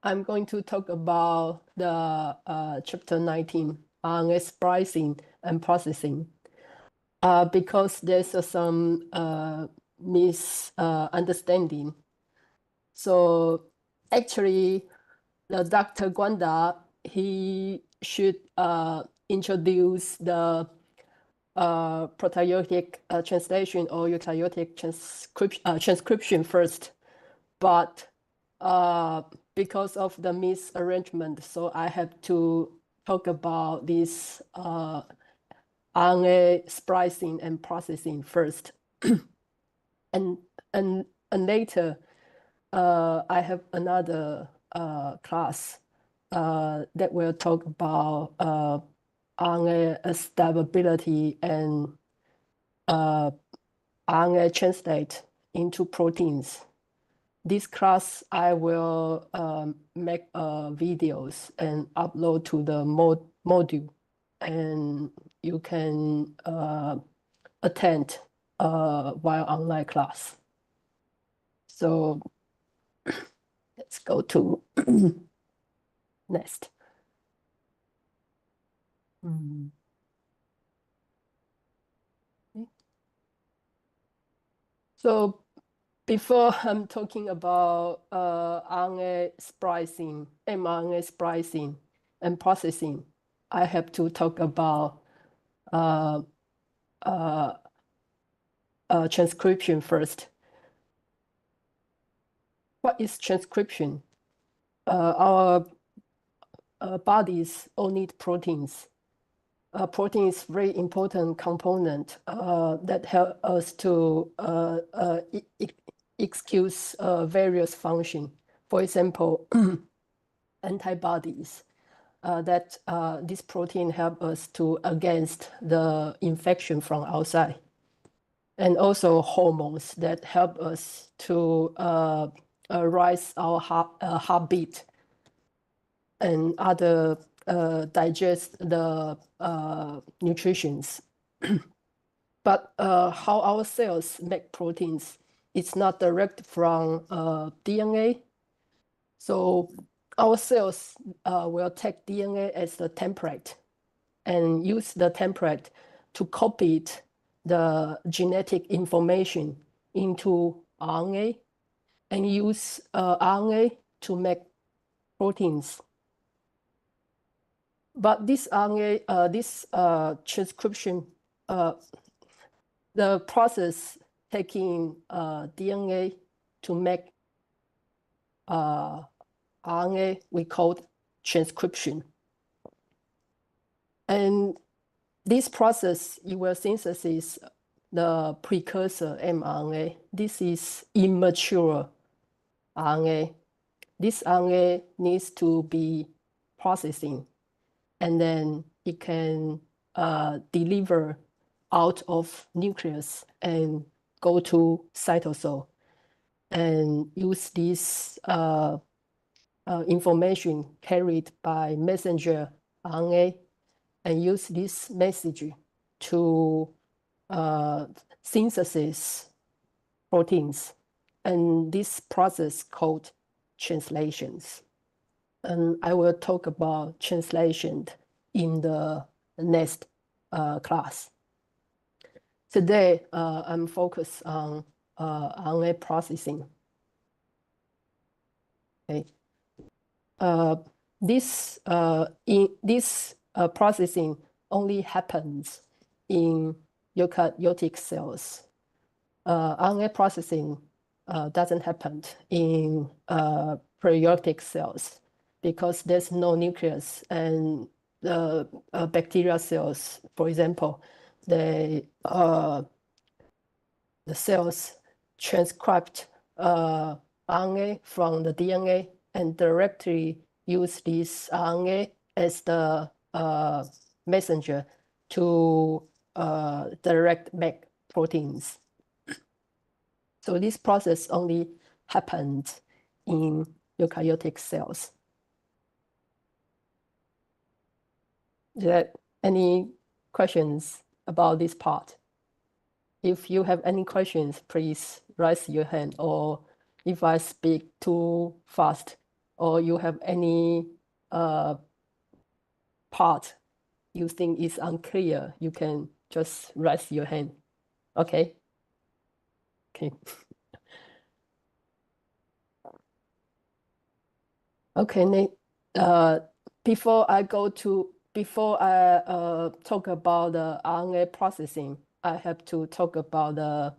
I'm going to talk about the chapter 19 on splicing and processing. Because there's some misunderstanding. So actually, the Dr. Gwanda, he should introduce the prokaryotic translation or eukaryotic transcription first. But because of the misarrangement, so I have to talk about this RNA splicing and processing first. and later, I have another class that will talk about RNA stability and RNA translate into proteins. This class, I will make videos and upload to the module, and you can attend while online class. So let's go to next. So before I'm talking about RNA splicing, mRNA splicing, and processing, I have to talk about transcription first. What is transcription? Our bodies all need proteins. Protein is very important component that help us to execute various functions. For example, antibodies. That this protein help us to against the infection from outside, and also hormones that help us to rise our heartbeat, and other digest the nutritions. But how our cells make proteins, it's not direct from DNA. So our cells will take DNA as the template and use the template to copy the genetic information into RNA and use RNA to make proteins. But this RNA, this transcription, the process taking DNA to make RNA, we call transcription. And this process, you will synthesize the precursor mRNA. This is immature RNA. This RNA needs to be processing, and then it can deliver out of nucleus and go to cytosol and use this information carried by messenger RNA and use this message to synthesize proteins. And this process called translations. And I will talk about translation in the next class. Today, I'm focused on RNA processing. Okay. This processing only happens in eukaryotic cells. RNA processing doesn't happen in prokaryotic cells because there's no nucleus, and the bacterial cells, for example, the cells transcribed RNA from the DNA and directly use this RNA as the messenger to direct make proteins. So this process only happens in eukaryotic cells. Is there any questions about this part? If you have any questions, please raise your hand, or if I speak too fast, or you have any part you think is unclear, you can just raise your hand. Okay. Okay. Okay, Nate. Uh, before I talk about the RNA processing, I have to talk about the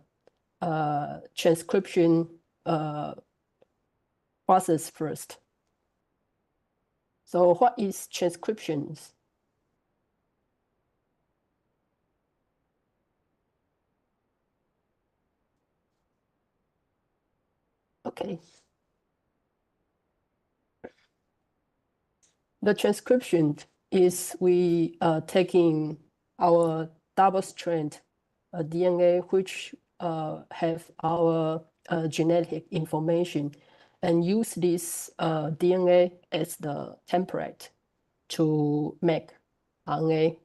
transcription process first. So what is transcriptions? Okay. The transcription is we taking our double strand DNA, which have our genetic information, and use this DNA as the template to make RNA.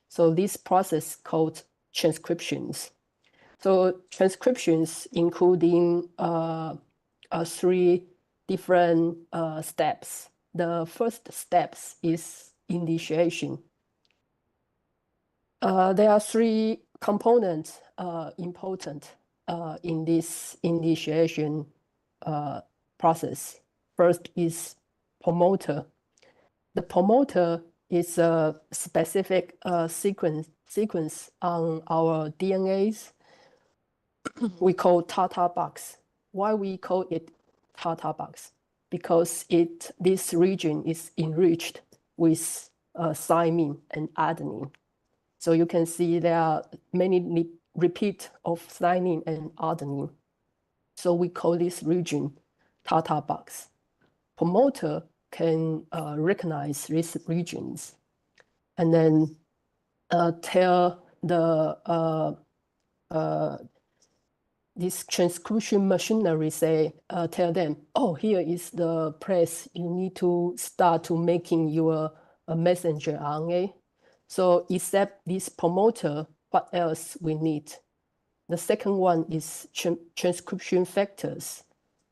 So this process called transcriptions. So transcriptions including three different steps. The first steps is initiation. There are three components important in this initiation process. First is promoter. The promoter is a specific sequence on our DNAs we call Tata box. Why we call it Tata box? Because this region is enriched with thymine and adenine. So you can see there are many repeat of thymine and adenine. So we call this region Tata box. Promoter can recognize these regions and then tell this transcription machinery tell them, oh, here is the place you need to start to making your messenger RNA. So except this promoter, what else we need? The second one is transcription factors.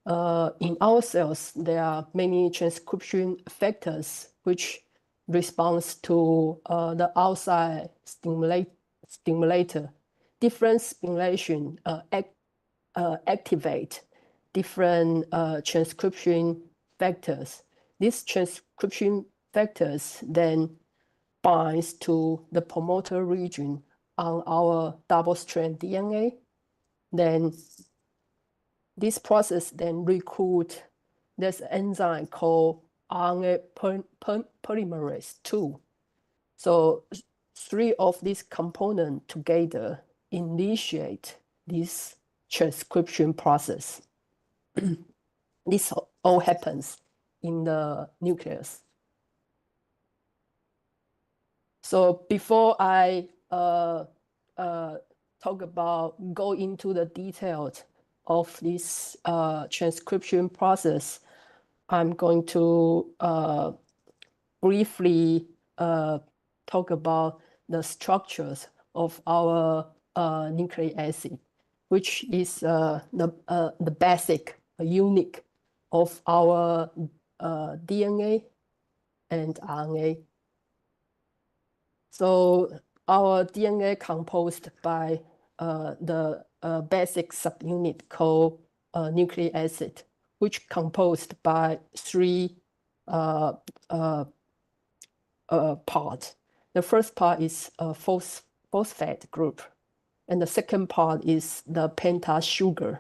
In our cells, there are many transcription factors which responds to the outside stimulator. Different stimulation activate different transcription factors. These transcription factors then binds to the promoter region on our double-strand DNA. Then this process then recruit this enzyme called RNA polymerase 2. So three of these components together initiate this transcription process. This all happens in the nucleus. So before I go into the details of this transcription process, I'm going to briefly talk about the structures of our nucleic acid, which is the basic unit of our DNA and RNA. So our DNA composed by the basic subunit called nucleic acid, which composed by three parts. The first part is a phosphate group, and the second part is the pentose sugar,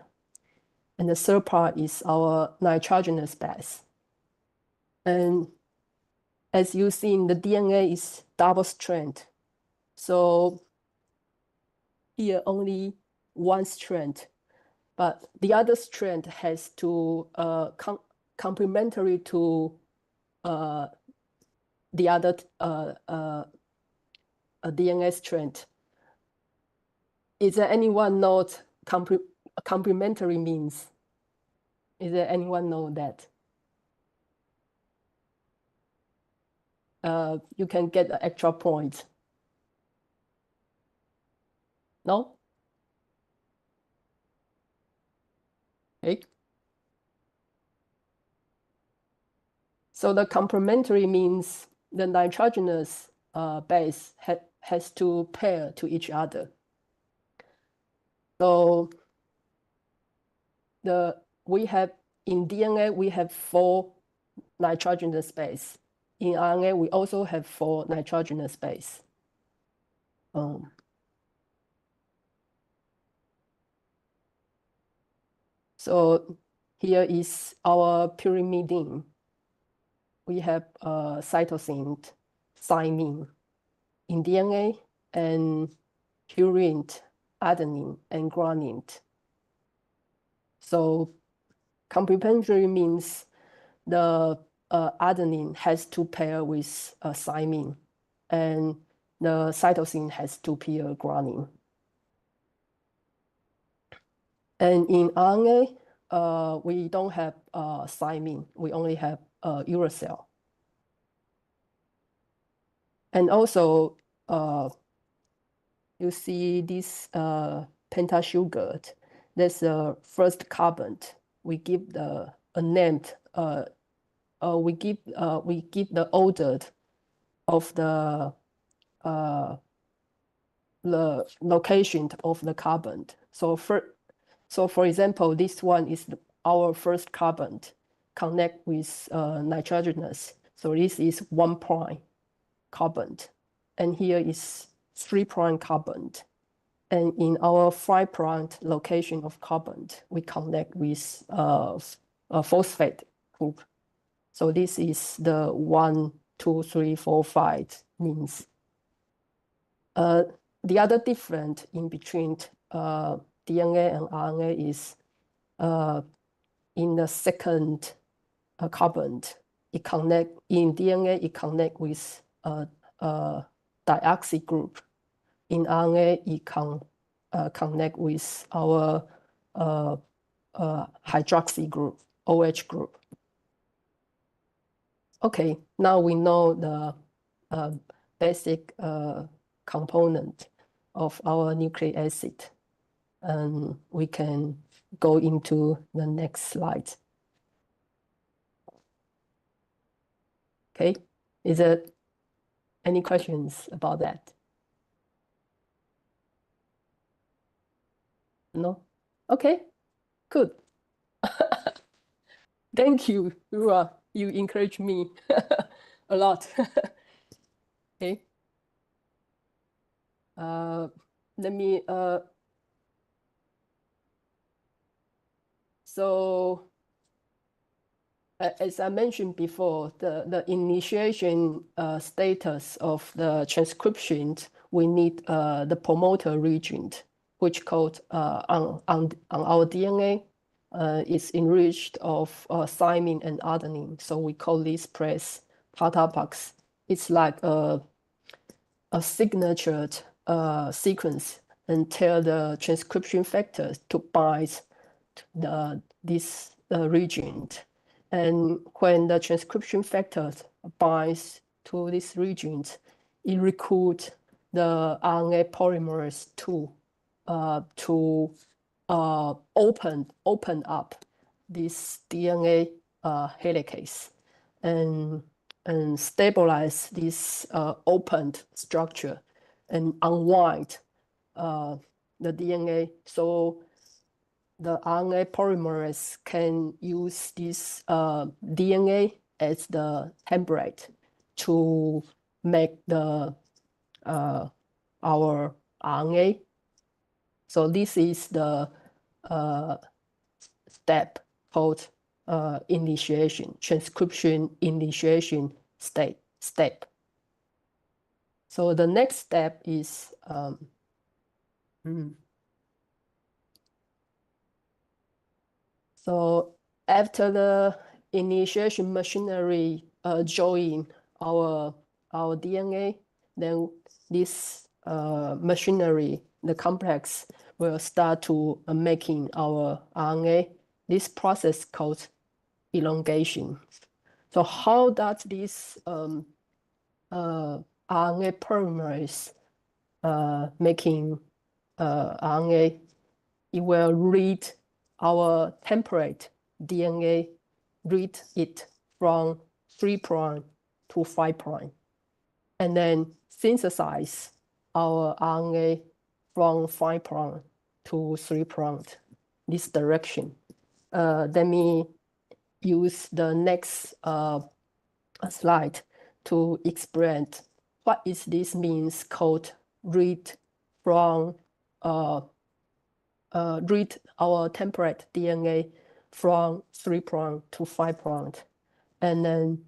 and the third part is our nitrogenous base. And as you see, the DNA is double strand. So here only one strand, but the other strand has to complementary to the other DNA strand. Is there anyone know what complementary means? Is there anyone know that? You can get an extra point. No? Okay. So the complementary means the nitrogenous base has to pair to each other. So we have in DNA we have 4 nitrogenous base. In RNA we also have 4 nitrogenous base. So here is our pyrimidine. We have cytosine, thymine in DNA, and purine, adenine, and guanine. So complementary means the adenine has to pair with thymine, and the cytosine has to pair guanine. And in RNA, we don't have thymine. We only have uracil. And also, you see this pentasugar. That's the first carbon. We give a name. We give the order of the location of the carbon. So for example, this one is our first carbon connect with nitrogenous. So this is 1' carbon, and here is 3' carbon. And in our 5' location of carbon, we connect with a phosphate group. So this is the 1, 2, 3, 4, 5 means. The other difference in between DNA and RNA is in the second carbon, it connect in DNA. It connect with a dioxy group. In RNA, it connect with our hydroxy group, OH group. Okay, now we know the basic component of our nucleic acid, and we can go into the next slide. Okay, is there any questions about that? No? Okay, good. Thank you, Rua. You encourage me a lot. Okay. Let me, so as I mentioned before, the initiation status of the transcription, we need the promoter region, which called on our DNA is enriched of thymine and adenine. So we call this place PATA box. It's like a signatured sequence and tell the transcription factor to bind this region. And when the transcription factor binds to this region, it recruits the RNA polymerase II to open up this DNA helicase and stabilize this opened structure and unwind the DNA. So the RNA polymerase can use this DNA as the template to make our RNA. So this is the step called initiation, transcription initiation step. So the next step is so after the initiation machinery join our DNA, then this machinery, the complex, will start to making our RNA. This process called elongation. So how does this RNA polymerase making RNA? It will read our template DNA, read it from 3' to 5', and then synthesize our RNA from 5' to 3', this direction. Let me use the next slide to explain what is this means called read from read our template DNA from 3' to 5', and then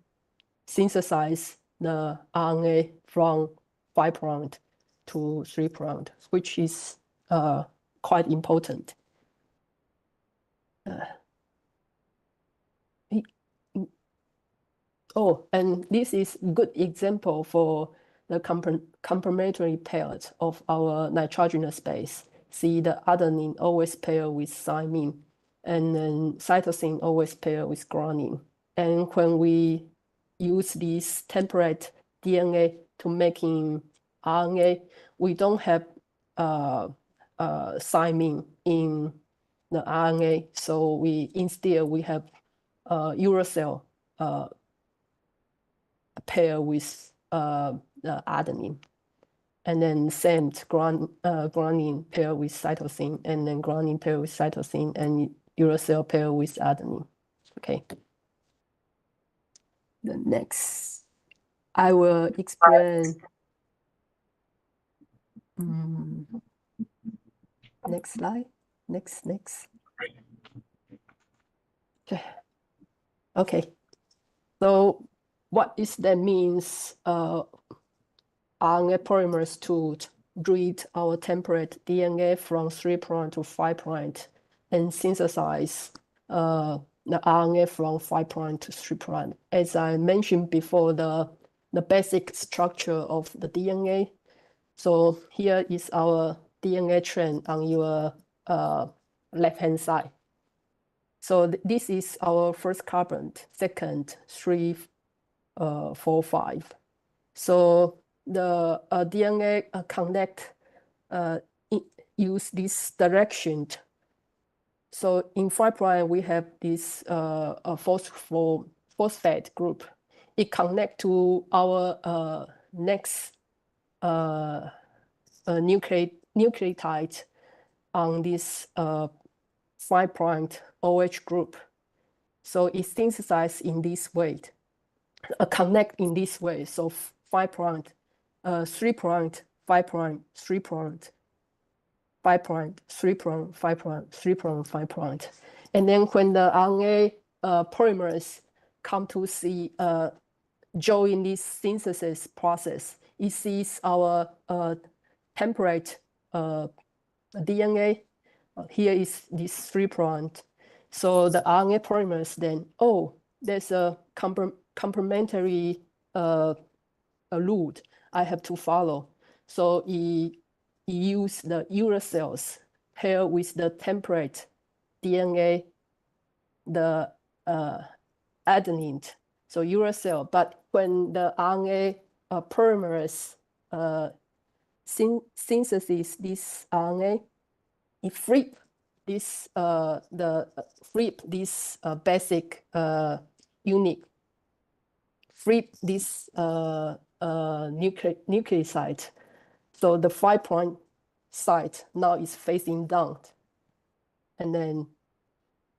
synthesize the RNA from 5' to 3', which is quite important. Oh, and this is good example for the complementary pairs of our nitrogenous base. See, the adenine always pair with thymine, and then cytosine always pair with guanine. And when we use this template DNA to making RNA, we don't have thymine in the RNA, so instead we have uracil pair with the adenine, and then same guanine pair with cytosine, and then guanine pair with cytosine, and uracil pair with adenine. Okay. The next, I will explain. Next slide. Next. Okay. Okay. So what is that means RNA polymers to read our template DNA from 3' to 5' and synthesize the RNA from 5' to 3'. As I mentioned before, the basic structure of the DNA. So here is our DNA chain on your left-hand side. So this is our first carbon, second, 3, 4, 5. So the DNA connect use this direction. So in 5' we have this phosphate group. It connect to our next nucleotide on this 5' OH group. So it synthesized in this way, connect in this way. So 5', 3', 5', 3', 5', 3', 5', 3', 5'. And then when the RNA polymers come to see join this synthesis process, it sees our template DNA. Here is this 3'. So the RNA polymers then, there's a complementary route I have to follow. So he used the uracils pair with the template DNA, the adenine, so uracil. But when the RNA polymerase synthesis this RNA, it flip this basic unit, flip this nucleoside. So the 5' site now is facing down. And then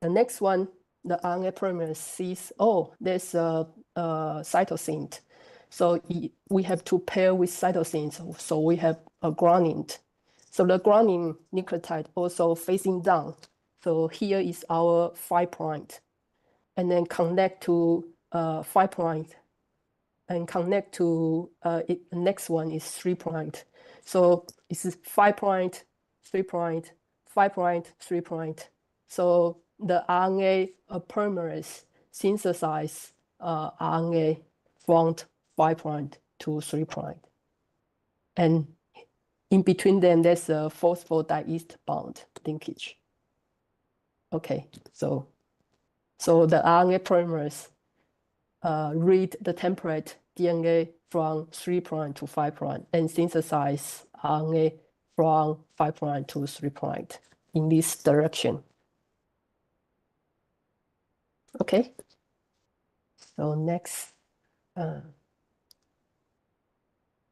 the next one, the RNA polymerase sees, there's a cytosine. So we have to pair with cytosine. So we have a guanine. So the guanine nucleotide also facing down. So here is our 5', and then connect to 5', and connect to the next one is 3'. So it's 5', 3', 5', 3'. So the RNA polymerase synthesize RNA from 5' to 3'. And in between them, there's a phosphodiester bond linkage. Okay, so the RNA polymers read the template DNA from 3' to 5' and synthesize RNA from 5' to 3' in this direction. Okay, so next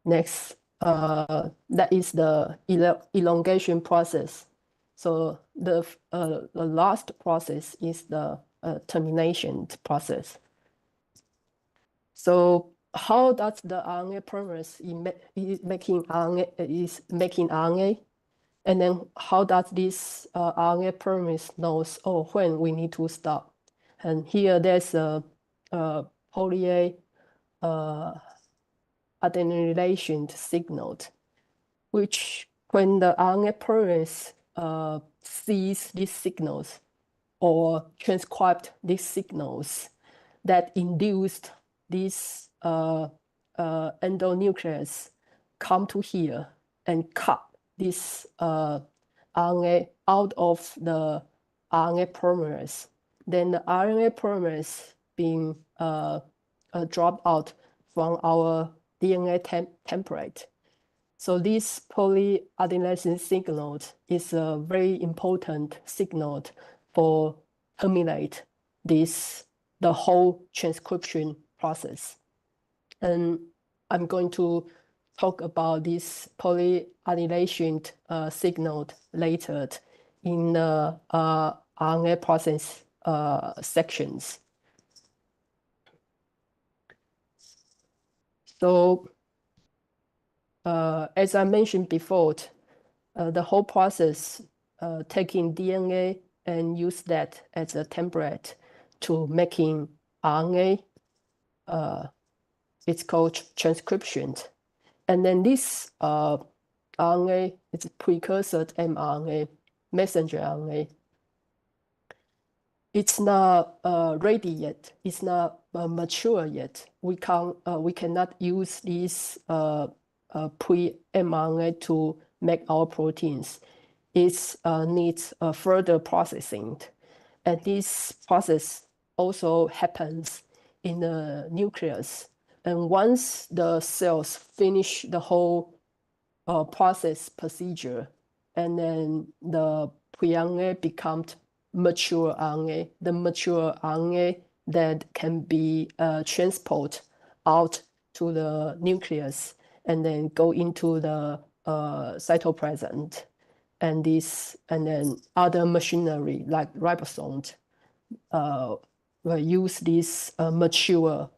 Next, that is the elongation process. So the last process is the termination process. So how does the RNA polymerase is making RNA? And then how does this RNA polymerase knows, oh, when we need to stop? And here there's a poly adenylation signal, which when the RNA polymerase sees these signals or transcribed these signals that induced this endonuclease come to here and cut this RNA out of the RNA polymerase. Then the RNA polymerase being dropped out from our DNA template. So this polyadenylation signal is a very important signal for terminate the whole transcription process. And I'm going to talk about this polyadenylation signal later in the RNA process sections. So as I mentioned before, the whole process taking DNA and use that as a template to making RNA, it's called transcription. And then this RNA is a precursor to mRNA, messenger RNA. It's not ready yet. It's not mature yet. We cannot use this pre-mRNA to make our proteins. It needs further processing. And this process also happens in the nucleus. And once the cells finish the whole process procedure, and then the pre-RNA becomes mature RNA, the mature RNA that can be transported out to the nucleus and then go into the cytoplasm. And then other machinery like ribosomes will use this mature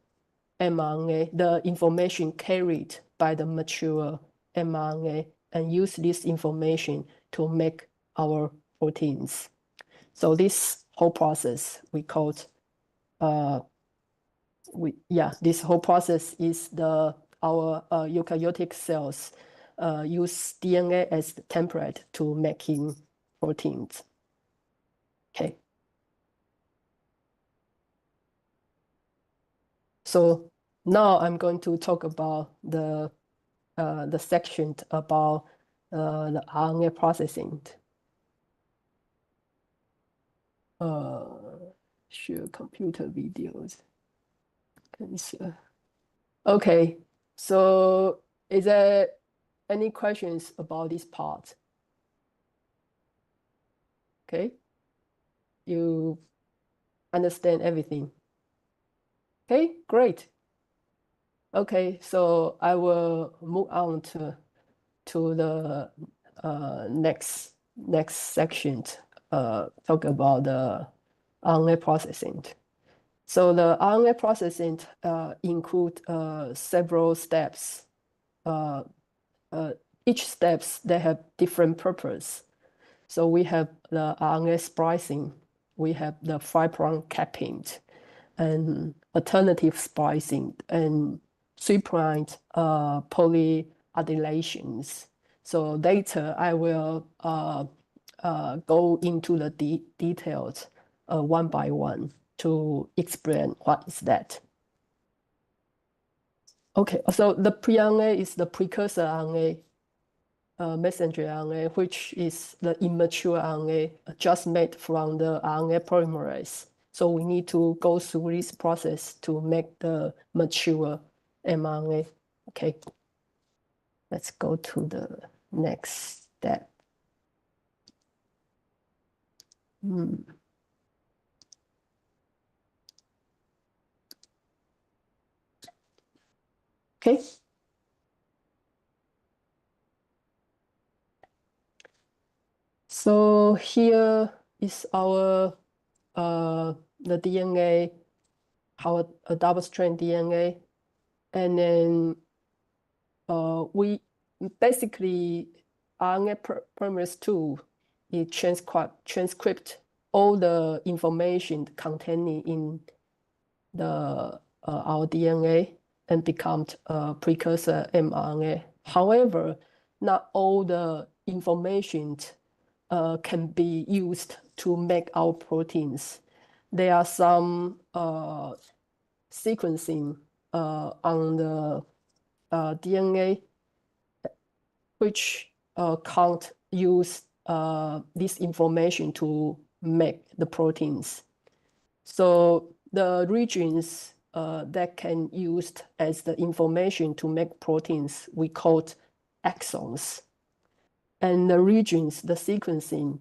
mRNA, the information carried by the mature mRNA, and use this information to make our proteins. So this whole process we called this whole process is our eukaryotic cells use DNA as the template to making proteins. Okay. So now I'm going to talk about the section about the RNA processing. Share computer videos. Okay, so is there any questions about this part? Okay, you understand everything? Okay, great. Okay, so I will move on to the next section. Talk about the RNA processing. So the RNA processing include several steps. Each steps they have different purpose. So we have the RNA splicing, we have the 5' capping, and alternative splicing, and 3' polyadenylations. So later I will go into the details one by one to explain what is that. Okay, so the pre-RNA is the precursor RNA, messenger RNA, which is the immature RNA just made from the RNA polymerase. So we need to go through this process to make the mature mRNA. Okay, let's go to the next step. Okay. So here is our the DNA, our double-strand DNA, and then we basically RNA polymerase II it transcript all the information containing in the our DNA and becomes a precursor mRNA. However, not all the information can be used to make our proteins. There are some sequencing on the DNA which can't use this information to make the proteins. So the regions that can used as the information to make proteins, we called exons. And the regions, the sequencing,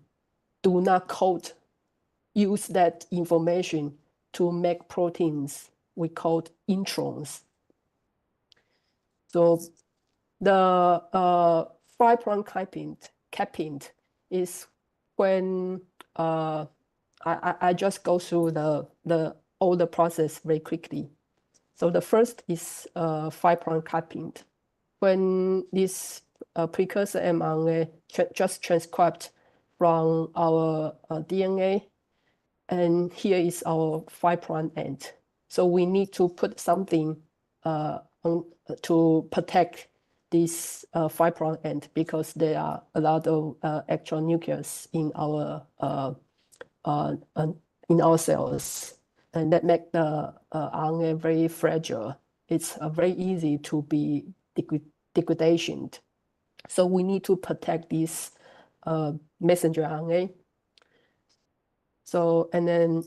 do not use that information to make proteins, we called introns. So the 5' capping is when I just go through all the process very quickly. So the first is 5' capping. When this precursor mRNA just transcribed from our DNA, and here is our 5' end. So we need to put something to protect this 5' end because there are a lot of extra nucleus in our cells, and that make the RNA very fragile. It's very easy to be degradation. So we need to protect this messenger RNA. So, and then,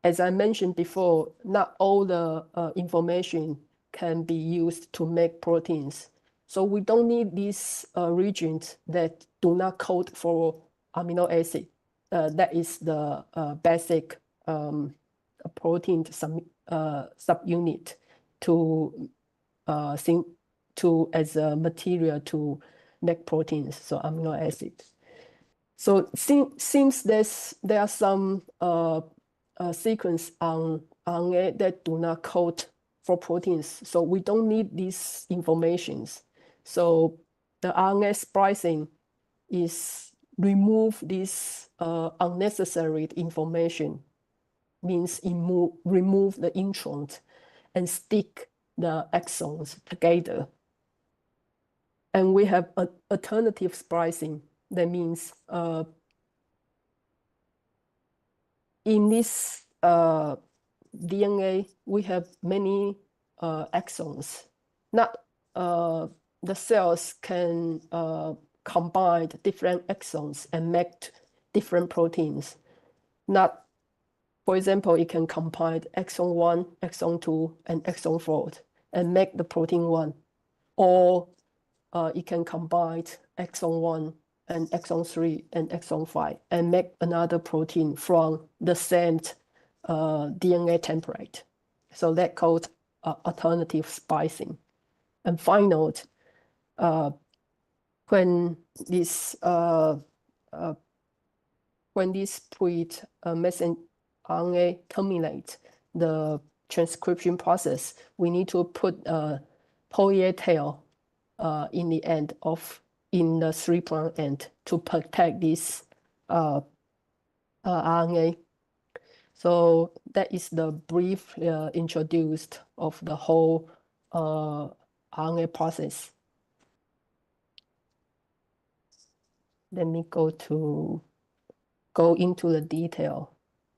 as I mentioned before, not all the information can be used to make proteins. So we don't need these regions that do not code for amino acid. That is the basic protein subunit to as a material to make proteins, so amino acids. So seems there are some sequence on RNA that do not code for proteins, so we don't need these informations. So the RNA splicing is remove this unnecessary information, means remove the introns and stick the exons together. And we have alternative splicing. That means in this DNA, we have many exons. Not the cells can combine different exons and make different proteins. Not, for example, it can combine exon 1, exon 2, and exon 4 and make the protein 1. Or it can combine exon 1 and exon 3 and exon 5 and make another protein from the same DNA template. So that called alternative splicing. And final, when this messenger RNA terminate the transcription process, we need to put a poly tail in the end in the 3' end to protect this RNA. So that is the brief introduced of the whole RNA process. Let me go into the detail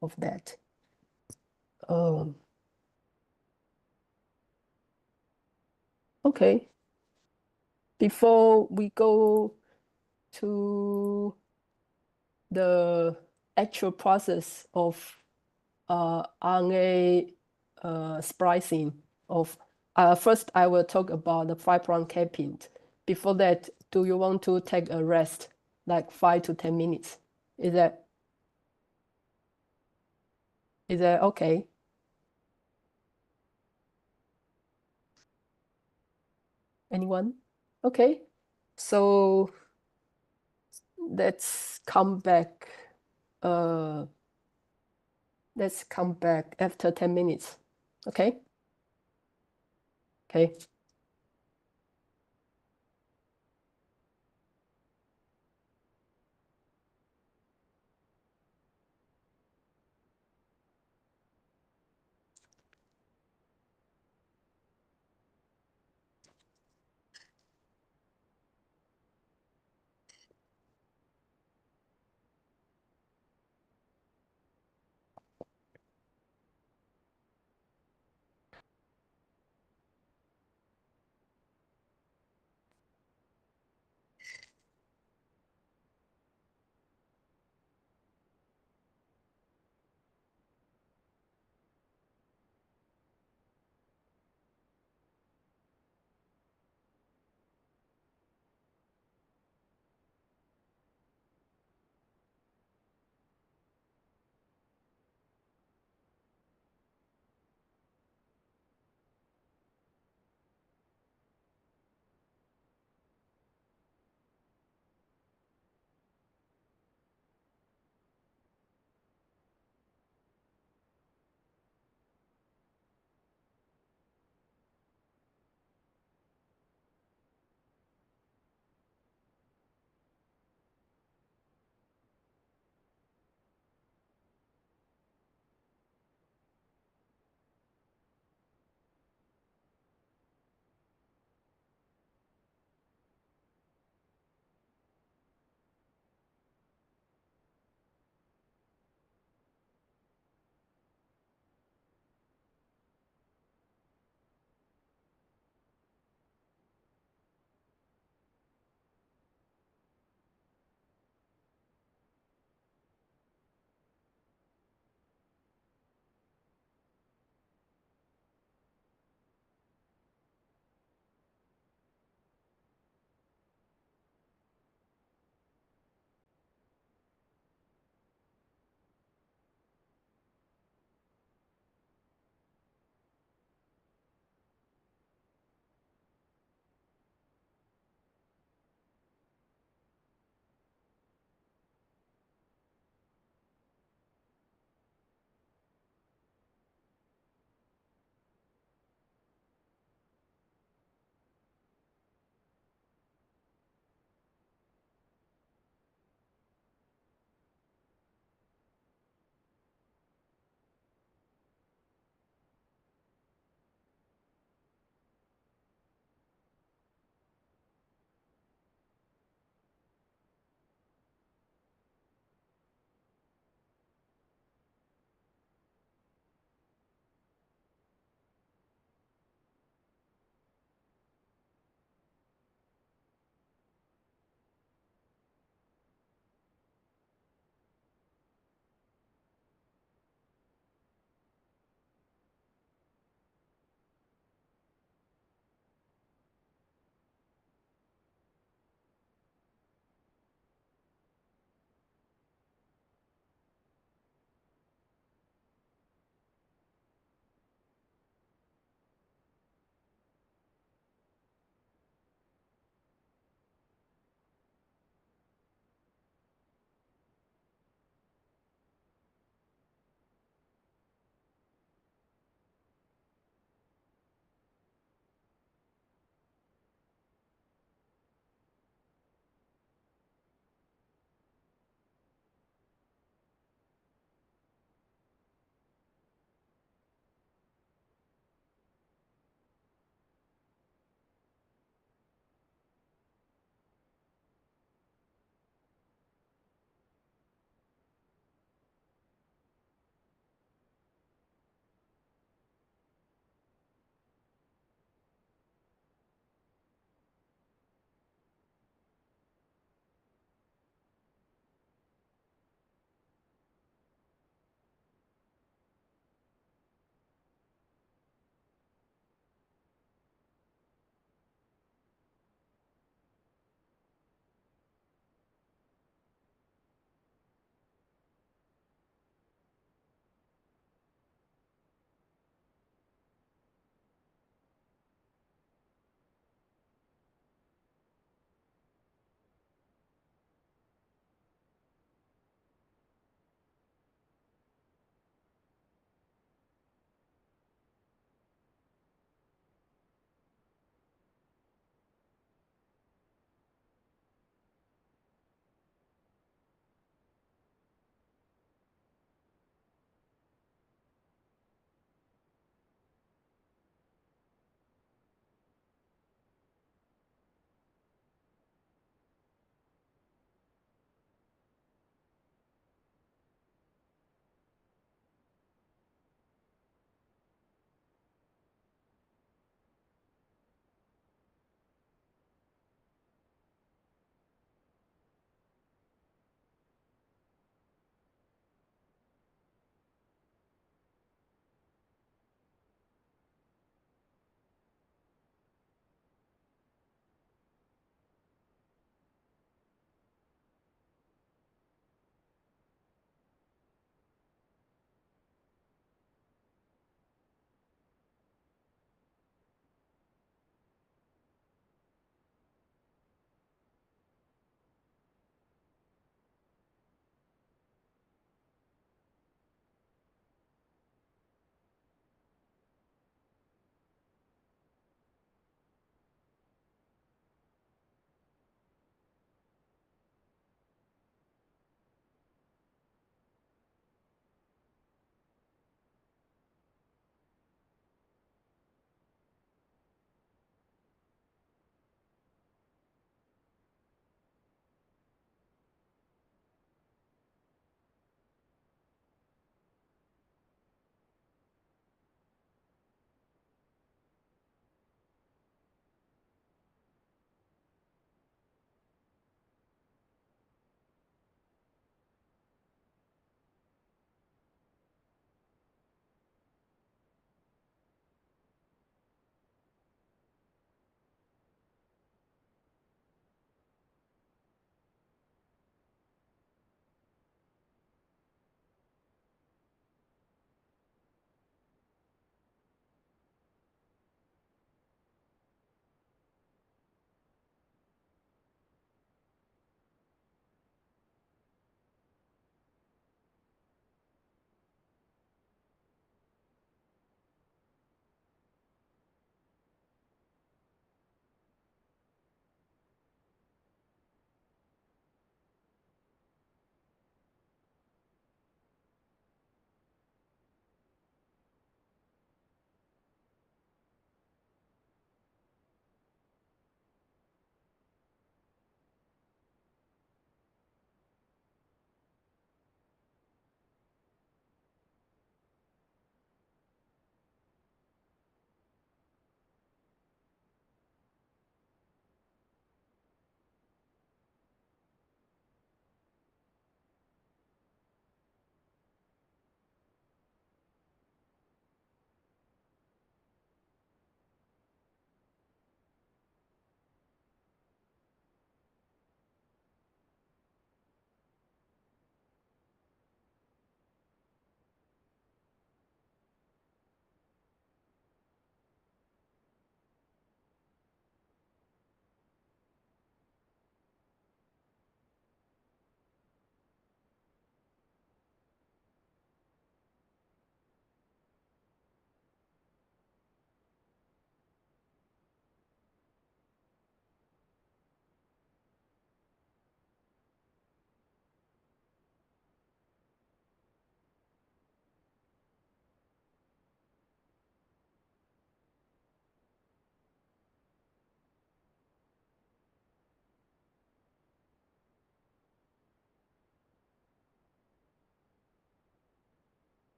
of that. Okay. Before we go to the actual process of RNA splicing of first I will talk about the 5' capping. Before that, do you want to take a rest, like 5 to 10 minutes? Is that okay? Anyone? Okay. So let's come back. Uh, let's come back after 10 minutes. Okay? Okay.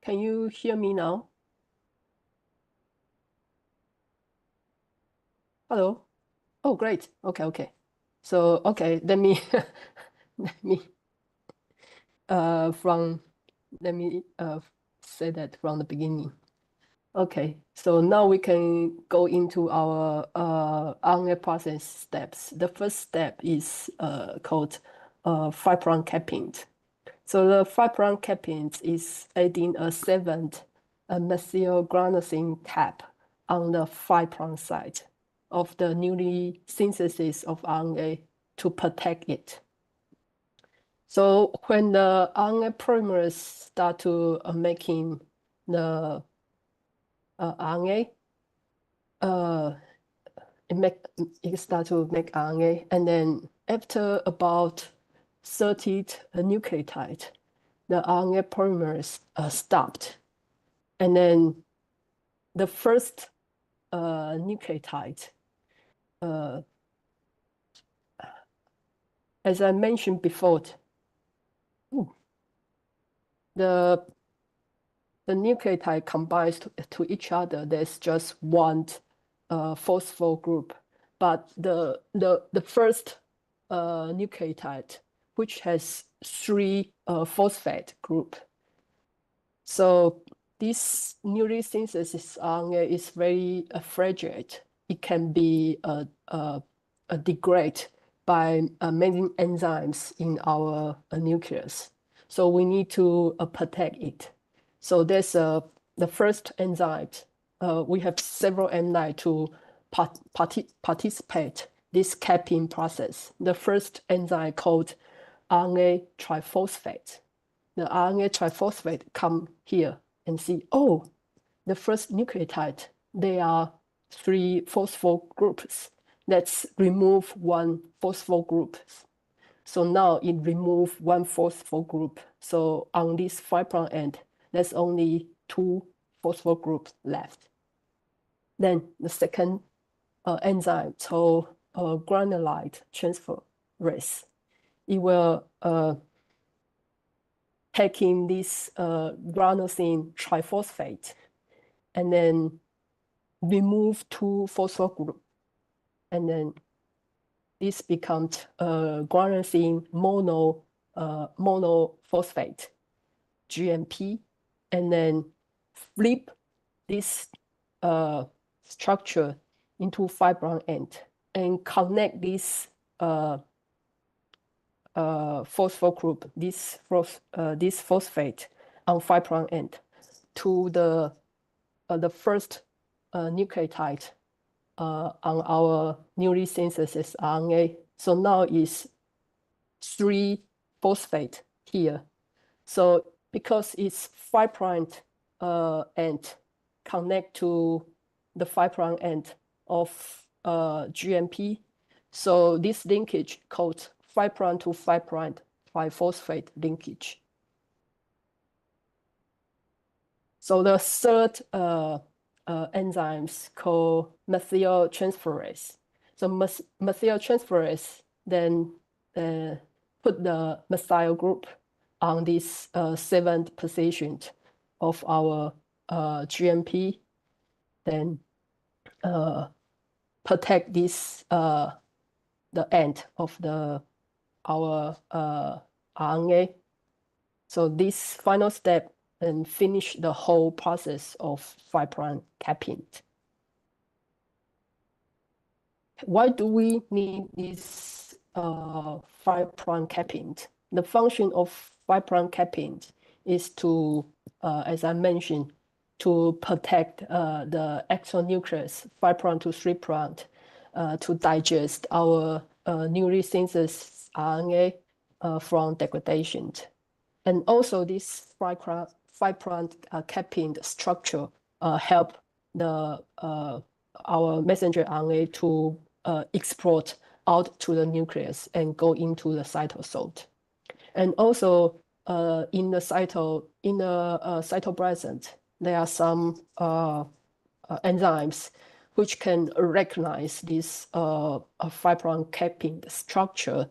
Can you hear me now? Hello? Oh, great. Okay. So, okay, let me let me from let me say that from the beginning. Okay, so now we can go into our RNA process steps. The first step is called 5' capping. So the 5' capping is adding a seventh methylguanosine cap on the 5' side of the newly synthesis of RNA to protect it. So when the RNA polymers start to making the RNA, it start to make RNA, and then after about 30 nucleotide, the RNA polymers stopped, and then the first nucleotide, as I mentioned before, the nucleotide combines to each other. There's just one phosphor group, but the first nucleotide, which has three phosphate group. So this newly synthesis RNA is very fragile. It can be degraded by many enzymes in our nucleus. So we need to protect it. So there's the first enzyme. We have several enzymes to participate this capping process. The first enzyme called RNA triphosphate. The RNA triphosphate come here and see, oh, the first nucleotide, there are three phosphor groups. Let's remove one phosphor group. So now it remove one phosphor group. So on this 5' end, there's only two phosphor groups left. Then the second enzyme called granulate transferase. It will taking this granulosine triphosphate and then remove two phosphor group, and then this becomes granulosine monophosphate, GMP, and then flip this structure into 5' end and connect this phosphor group, this phosphate on 5' end to the first nucleotide on our newly synthesis RNA. So now is three phosphate here. So because it's 5' end connect to the 5' end of GMP, so this linkage called 5' to 5' triphosphate linkage. So the third enzymes called methyltransferase. So methyltransferase then put the methyl group on this seventh position of our GMP, then protect this the end of our RNA. So this final step and finish the whole process of 5' capping. Why do we need this 5' capping? The function of 5' capping is to, as I mentioned, to protect the exonucleus 5' to 3' to digest our newly synthesized RNA from degradation. And also this 5' capping structure help our messenger RNA to export out to the nucleus and go into the cytosol. And also in the cytoplasm, there are some enzymes which can recognize this 5' capping structure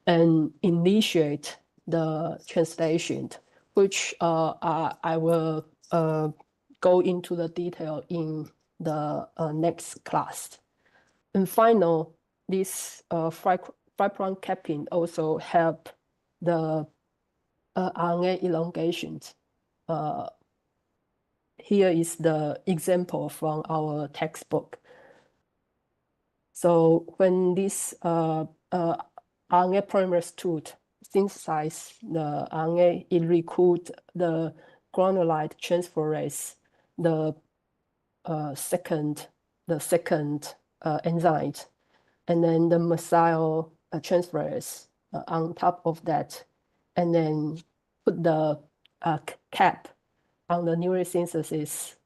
and initiate the translation, which I will go into the detail in the next class. And final, this 5' capping also help the RNA elongations. Here is the example from our textbook. So when this RNA polymerase II synthesize the RNA, it recruit the granulate transferase, the second enzyme, and then the methyl transferase on top of that, and then put the cap on the neurosynthesis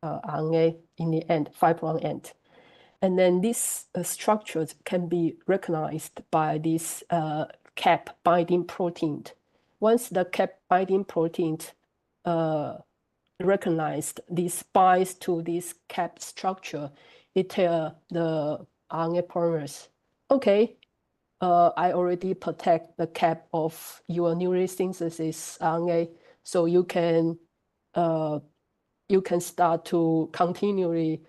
RNA in the end, 5' end. And then these structures can be recognized by this cap binding protein. Once the cap binding protein recognized, this binds to this cap structure, it tell the RNA polymerase, okay, I already protect the cap of your neurosynthesis RNA, so you can start to continually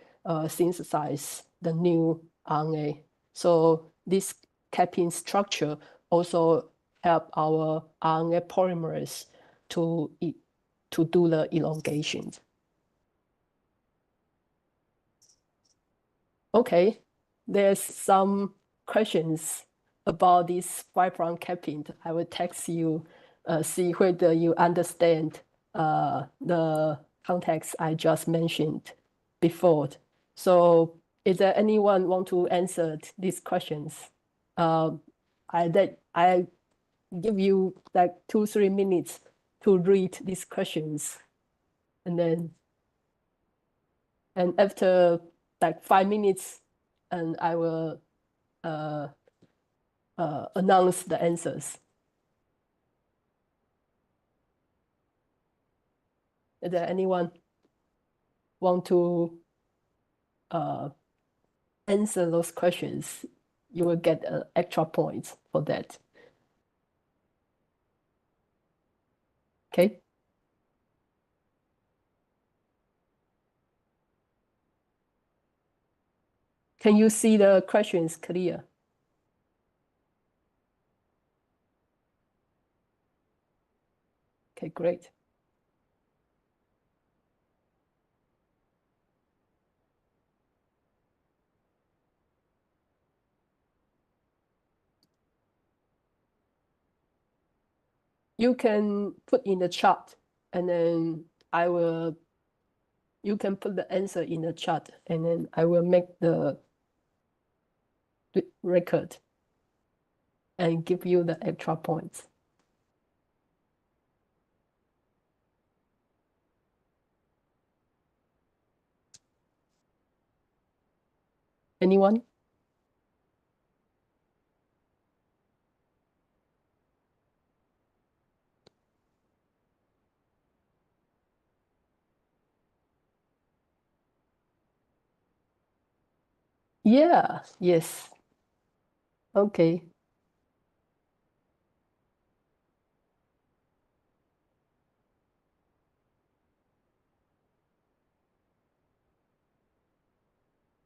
synthesize the new RNA. So this capping structure also help our RNA polymerase to do the elongation. Okay, there's some questions about this 5' capping. I will text you, see whether you understand the context I just mentioned before. So is there anyone want to answer these questions? I give you like 2-3 minutes to read these questions, and after like 5 minutes, and I will announce the answers. Is there anyone want to answer those questions? You will get extra points for that. Okay. Can you see the questions clear? Okay, great. You can put in the chat, and then you can put the answer in the chat, and then I will make the record and give you the extra points. Anyone? Yeah, yes. Okay.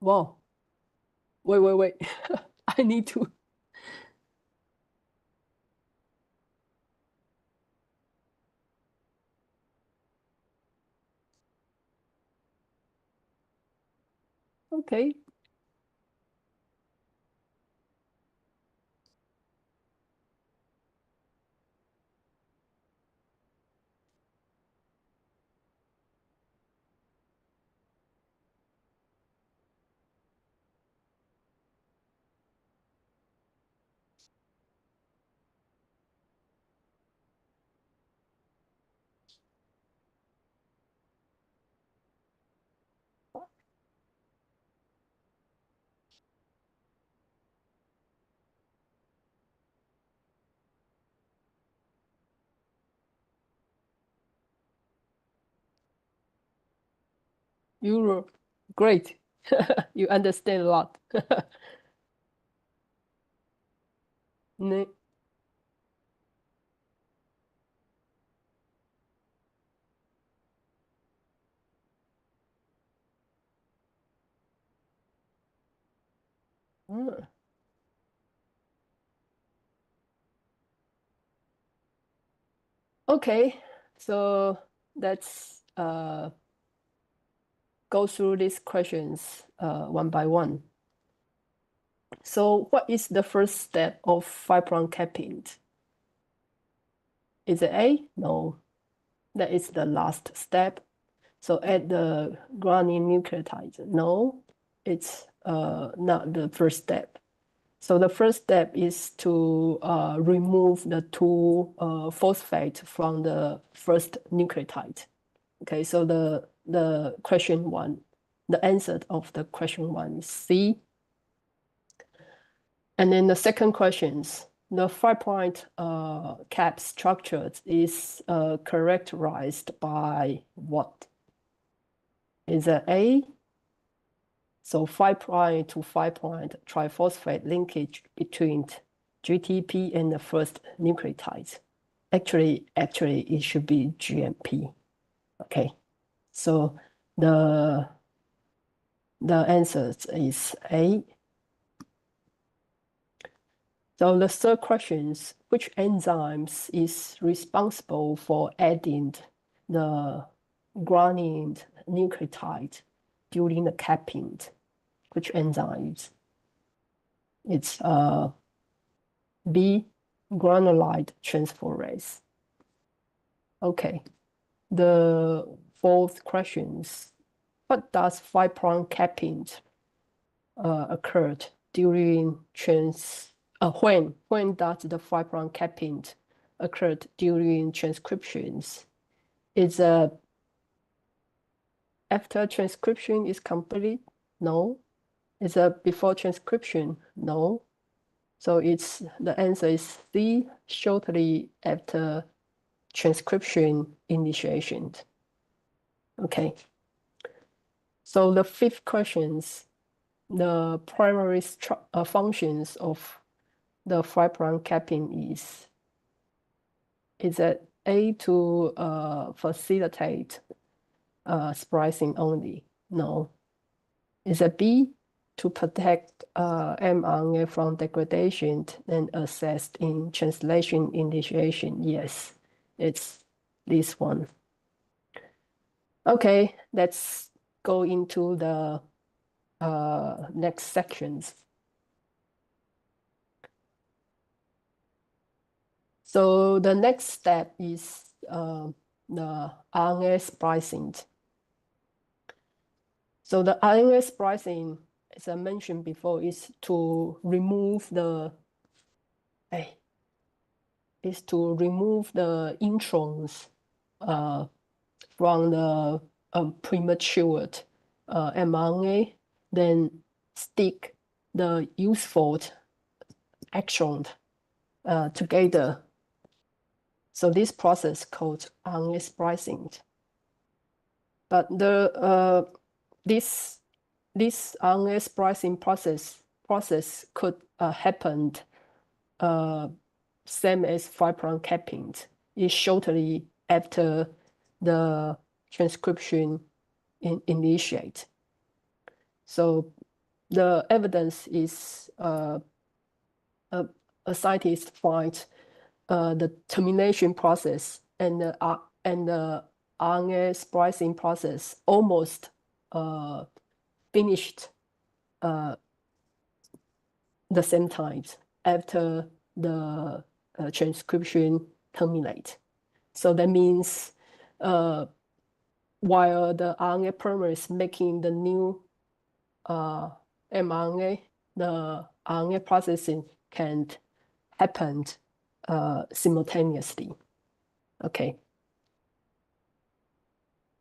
Wow. Wait. I need to. Okay. You're great. You understand a lot. Ne- Mm. Okay, so let's go through these questions one by one. So what is the first step of 5' capping? Is it A? No, that is the last step. So add the guanine nucleotide. No, it's not the first step. So the first step is to remove the two phosphate from the first nucleotide. Okay, so the question one, the answer of the question one is C. And then the second questions, the 5' cap structure is characterized by what? Is it A? So 5' to 5' triphosphate linkage between GTP and the first nucleotide. Actually, it should be GMP. Okay, so the answer is A. So the third question is, which enzymes is responsible for adding the guanine nucleotide during the capping? Which enzymes? It's B, granulide transferase. Okay, the fourth questions, what does 5' capping occurred during when does the 5' capping occurred during transcriptions? Is after transcription is complete? No. Is before transcription? No. So it's the answer is C, shortly after transcription initiation. Okay. So the fifth questions, the primary functions of the 5' capping is that A, to facilitate splicing only? No. Is it B, to protect mRNA from degradation and assist in translation initiation? Yes, it's this one. Okay, let's go into the next sections. So the next step is the RNA splicing. So the RNA splicing, as I mentioned before, is to remove the introns from the premature mRNA, then stick the useful exon together. So this process called RNA splicing. But this RNA splicing process could happen same as 5' capping. Is shortly after the transcription initiate. So the evidence is a scientist find the termination process and the RNA splicing process almost finished the same time after the transcription terminate. So that means while the RNA polymerase is making the new mRNA, the RNA processing can happen simultaneously. Okay.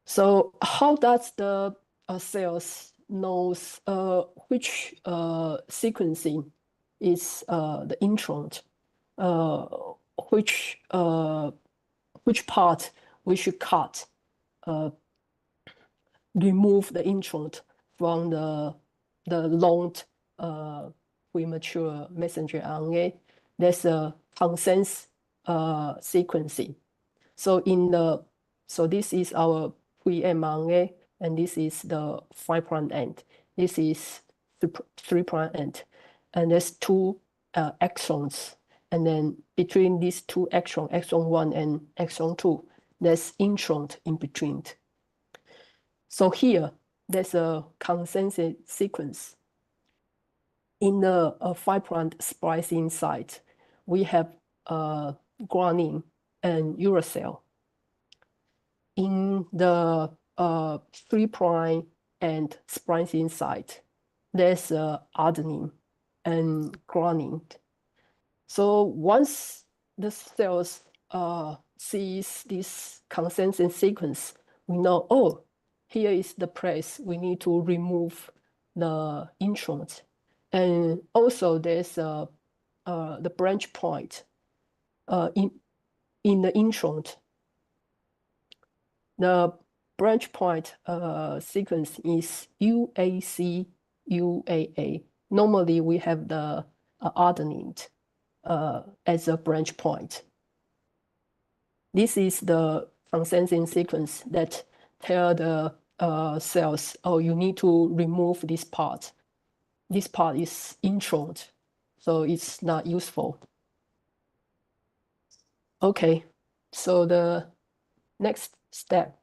So how does the cells knows which sequencing is the intron, which part we should cut, remove the intron from the long premature messenger RNA. There's a consensus sequencing. So this is our pre-mRNA, and this is the 5' end. This is 3' end. and there's two exons. And then between these two exons, exon 1 and exon 2, there's intron in between. So here, there's a consensus sequence. In the 5' splicing site, we have guanine and uracil. In the 3' and splicing site, there's adenine and guanine. So once the cells sees this consensus sequence, we know, oh, here is the place we need to remove the introns. And also there's the branch point in the intron. The branch point sequence is UAC, UAA. Normally we have the adenine as a branch point. This is the consensus sequence that tell the cells, oh, you need to remove this part. This part is intron, so it's not useful. Okay, so the next step.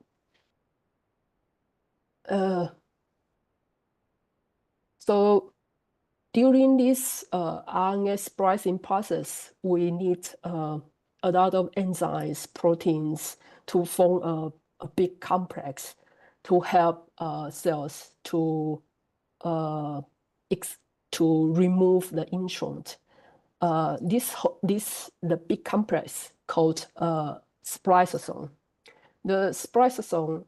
So during this RNA splicing process, we need a lot of enzymes, proteins to form a big complex to help cells to remove the intron. The big complex called spliceosome. The spliceosome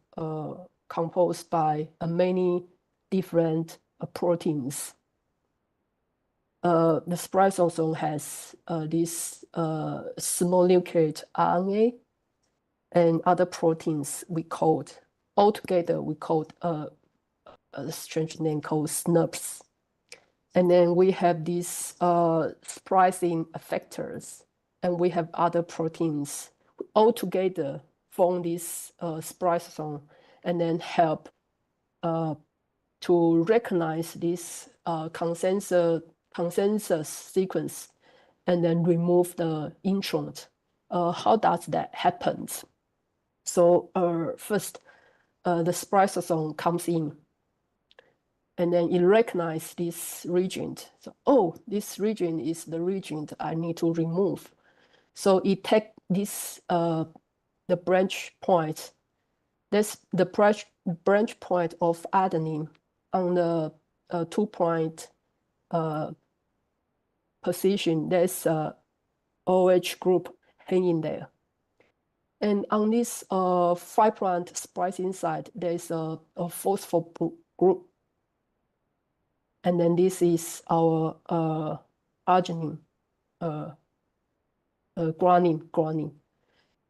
composed by many different proteins. The spliceosome has this small nucleate RNA and other proteins we called, altogether we called a strange name called SNPs. And then we have these splicing effectors, and we have other proteins all together form this spliceosome and then help to recognize this consensus sequence and then remove the intron. How does that happen? So first, the spliceosome comes in, and then it recognizes this region. So, oh, this region is the region I need to remove. So it takes this, the branch point. That's the branch point of adenine on the 2' position. There's a OH group hanging there. And on this 5' splicing site, there's a phosphor group. And then this is our arginine, guanine.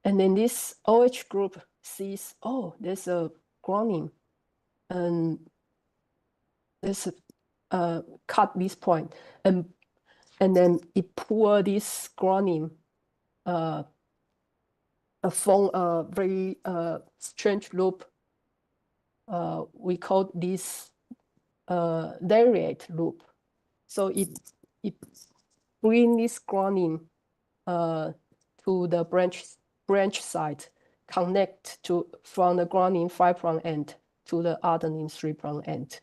And then this OH group sees, oh, there's a guanine, and there's cut this point, and then it pour this guanine, form a very strange loop. We call this lariat loop. So it bring this guanine to the branch site, connect from the guanine 5' end to the adenine 3' end,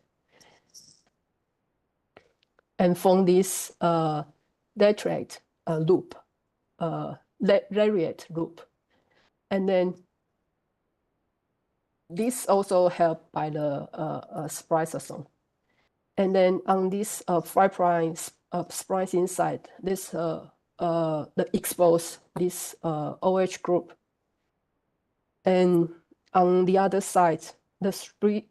and form this lariat loop, lariat loop. And then this also helped by the spliceosome. And then on this 5' splicing site, this expose this OH group. And on the other side, the 3'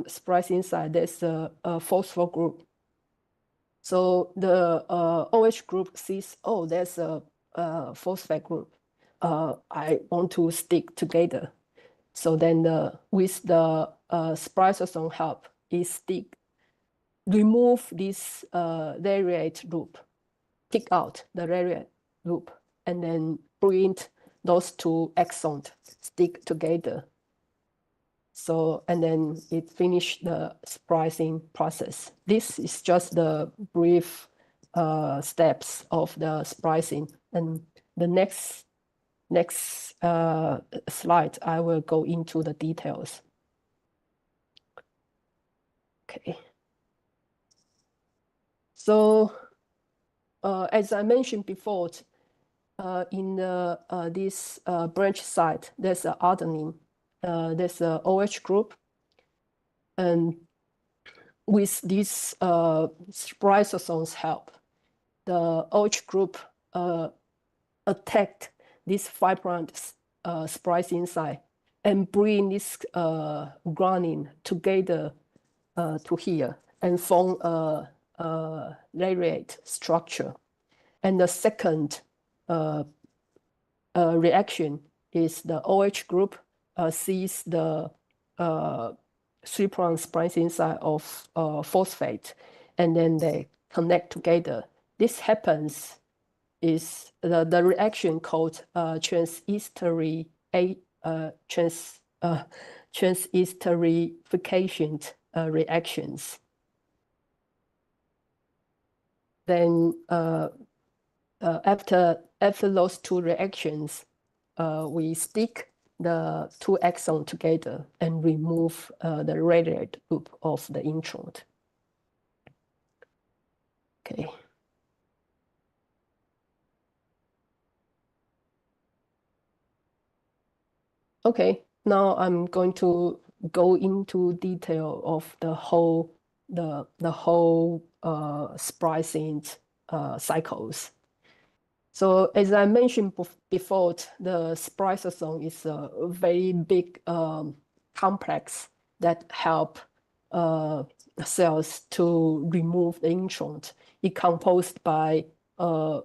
splicing site, there's a phosphor group. So the OH group sees, oh, there's a phosphate group. I want to stick together. So then with the spliceosome help, it remove this lariat loop, kick out the lariat loop, and then bring those two exons stick together. So, and then it finished the splicing process. This is just the brief steps of the splicing. And the next slide, I will go into the details. Okay. So as I mentioned before, in this branch site, there's an adenine, there's a OH group, and with these spliceosomes help, the OH group attacked this 5' splicing site and bring this guanine together to here and form a lariat structure. And the second reaction is the OH group sees the 3' splicing site of phosphate, and then they connect together. This happens is the reaction called transesterification reactions. Then after those two reactions, we stick the two exons together and remove the radiate loop of the intron. Okay. Okay, now I'm going to go into detail of the whole splicing cycles. So as I mentioned before, the spliceosome is a very big complex that help cells to remove the intron. It's composed by 4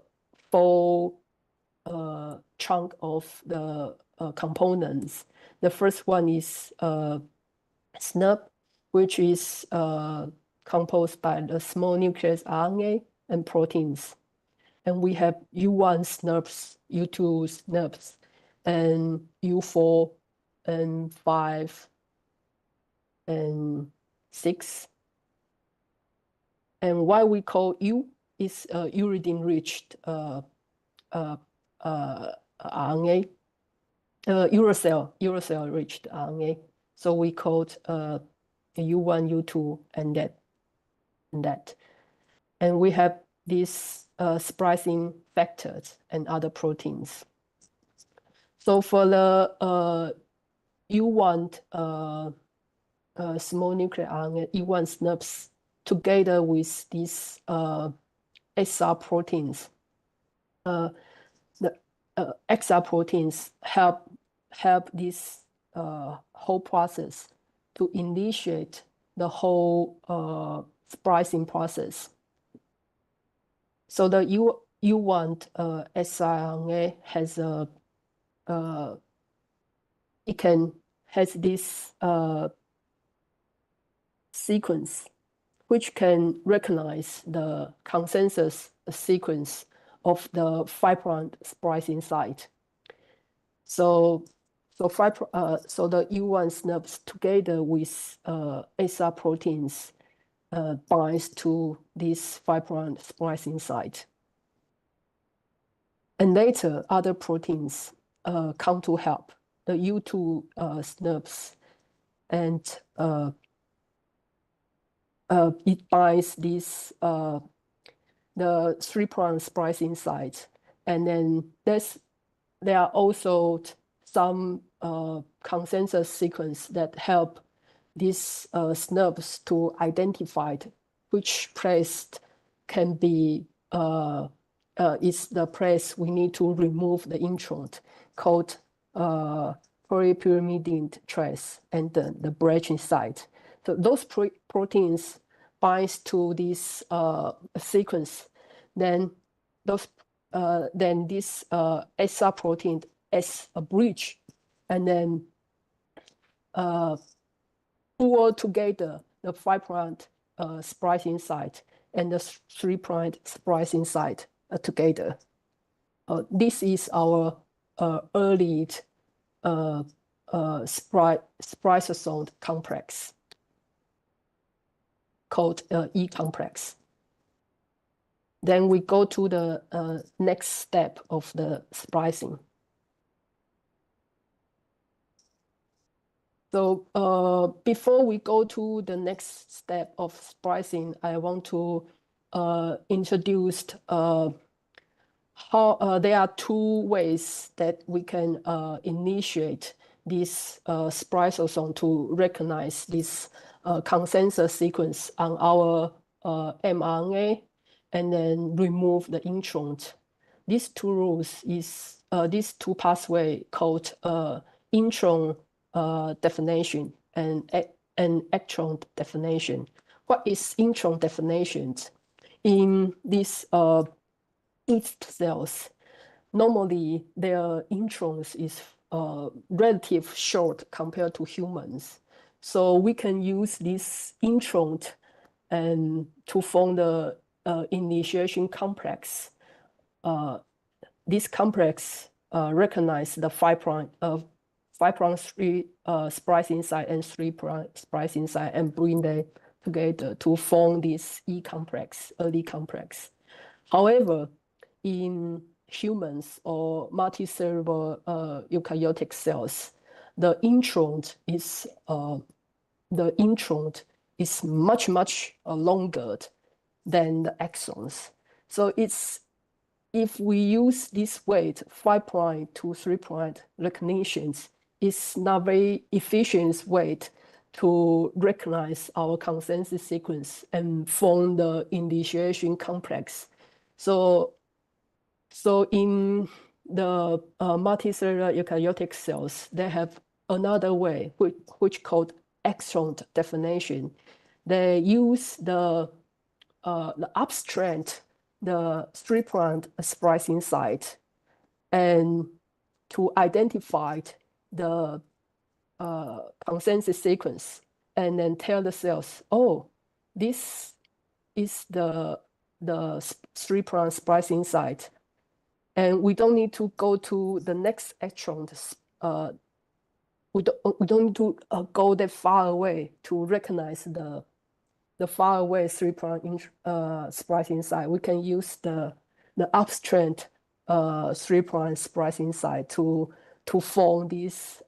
chunk of the components. The first one is SNP, which is composed by the small nucleus RNA and proteins. And we have U1 SNPs, U2 SNPs, and U4 and 5 and 6. And why we call U is uridine-rich RNA, uracil-rich RNA. So we called U1, U2, and that. And we have these splicing factors and other proteins. So for the U1 small nuclear RNA, U1 SNPs, together with these XR proteins, the XR proteins help this whole process to initiate the whole splicing process. So the U1 siRNA has has this sequence which can recognize the consensus sequence of the 5' splicing site. So the U1 SNPs together with SR proteins binds to this 5' splicing site. And later, other proteins come to help the U2 SNPs, and it binds this the 3' splicing site. And then there are also some consensus sequence that help these SNPs to identify which place can be is the place we need to remove the intron, called polypyrimidine trace and the branching site. So those proteins binds to this sequence, then this SR protein as a bridge, and then pull together the 5' splicing site and the 3' splicing site together. This is our early spliceosome complex called E complex. Then we go to the next step of the splicing. So before we go to the next step of splicing, I want to introduce how there are two ways that we can initiate this spliceosome to recognize this consensus sequence on our mRNA and then remove the introns. These two rules is these two pathway called intron definition and extron definition. What is intron definition? In this yeast cells, normally their introns is relative short compared to humans. So we can use this intron and to form the initiation complex. This complex recognize the 5' 3 splicing site and 3' splicing site and bring them together to form this E complex, early complex. However, in humans or multicellular eukaryotic cells, the intron is much longer than the exons. So if we use this weight, 5' to 3' recognitions, it's not very efficient weight to recognize our consensus sequence and form the initiation complex. So in the multicellular eukaryotic cells, they have another way, which called extron definition. They use the upstrand, the 3' splicing site, and to identify the consensus sequence, and then tell the cells, oh, this is the 3' splicing site. And we don't need to go to the next extron. We don't need to go that far away to recognize the far away 3' splicing site. We can use the upstrand 3' splicing site to form this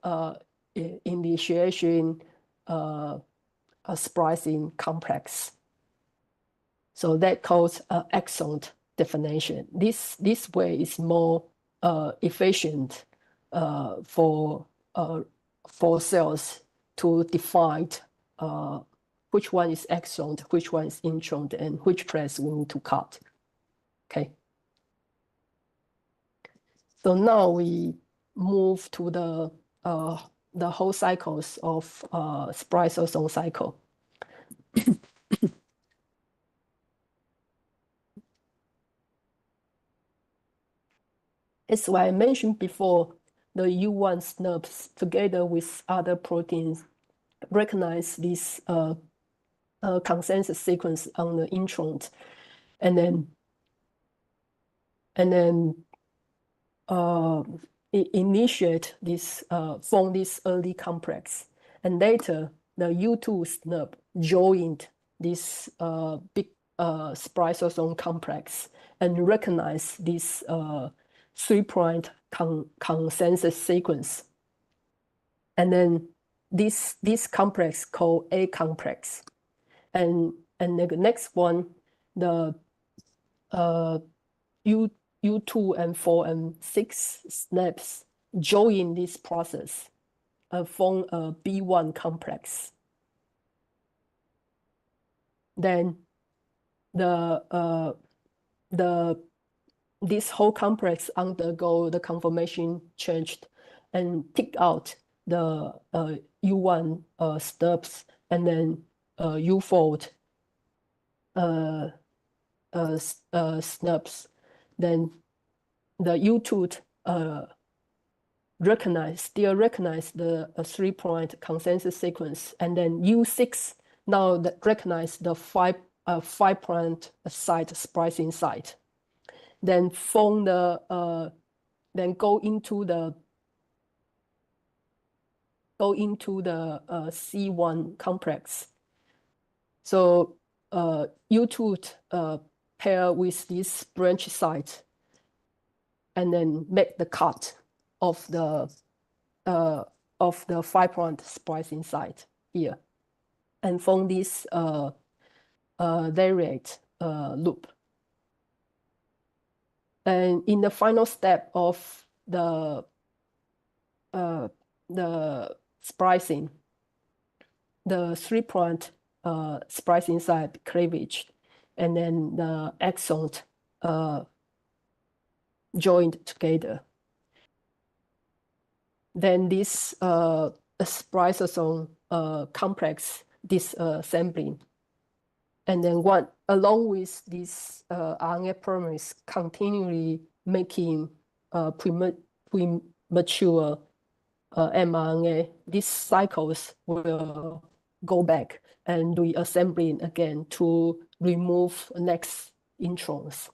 initiation splicing complex. So that calls exon definition. This way is more efficient for cells to define which one is exon, which one is intron, and which place we need to cut. Okay. So now we move to the whole cycles of spliceosome cycle. As I mentioned before, the U1 SNPs together with other proteins recognize this consensus sequence on the introns, and then initiate this form this early complex, and later the U2 SNP joined this big spliceosome complex and recognize this 3' consensus sequence, and then this complex called A complex, and the next one, the U2 and 4 and 6 SNPs join this process, form a B1 complex. Then this whole complex undergo the conformation changed and pick out the U1 SNPs and then U4 SNPs. Then the U2 still recognize the 3' consensus sequence, and then U6 now recognize the 5' site splicing site. Then form the then go into the C1 complex. So U2 pair with this branch site and then make the cut of the 5' splicing site here and form this variate loop. And in the final step of the splicing, the 3' splicing site cleavage, and then the exons joined together. Then this spliceosome complex disassembling, and then along with this RNA polymerase continually making premature mRNA, these cycles will go back and reassembling again to remove next introns.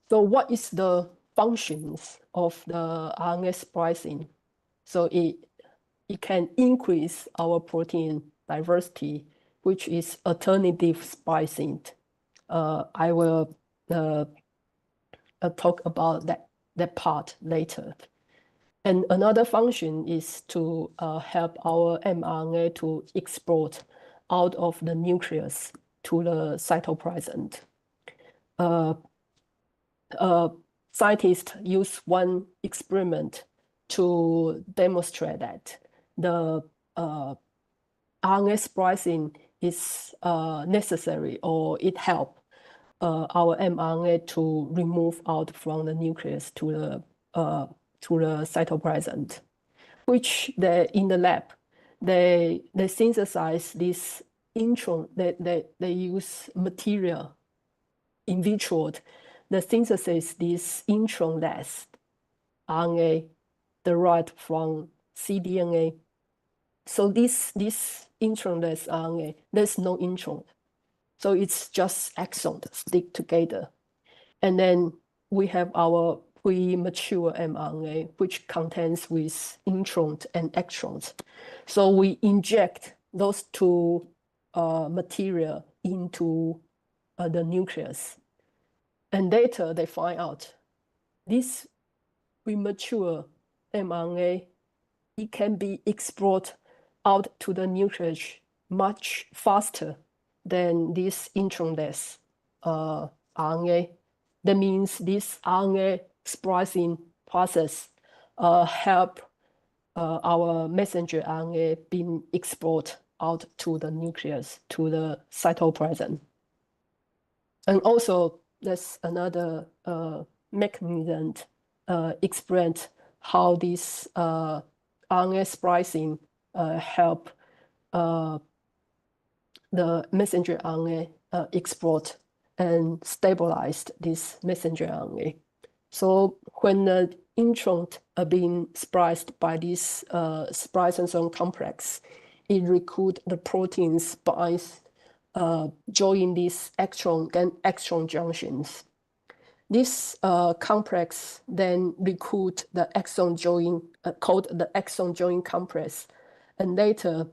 So what is the functions of the RNA splicing? So it can increase our protein diversity, which is alternative splicing. I will talk about that part later. And another function is to help our mRNA to explode out of the nucleus to the cytoplasm. Scientists use one experiment to demonstrate that the RNA splicing is necessary, or it helps our mRNA to remove out from the nucleus to the cytoplasm, which in the lab they synthesize this intron. They use material in vitro. They synthesize this intron-less RNA derived from cDNA. So this intron-less RNA, there's no intron. So it's just exons stick together. And then we have our premature mRNA, which contains with introns and exons. So we inject those two material into the nucleus. And later they find out this premature mRNA, it can be explored out to the nucleus much faster than this intron-less RNA. That means this RNA splicing process help our messenger RNA being explored out to the nucleus, to the cytoplasm. And also, there's another mechanism explains how this RNA splicing help the messenger RNA export and stabilize this messenger RNA. So when the introns are being spliced by this spliceosome complex, it recruits the proteins by joining these exon and exon junctions. This complex then recruit the exon join, called the exon join complex, and later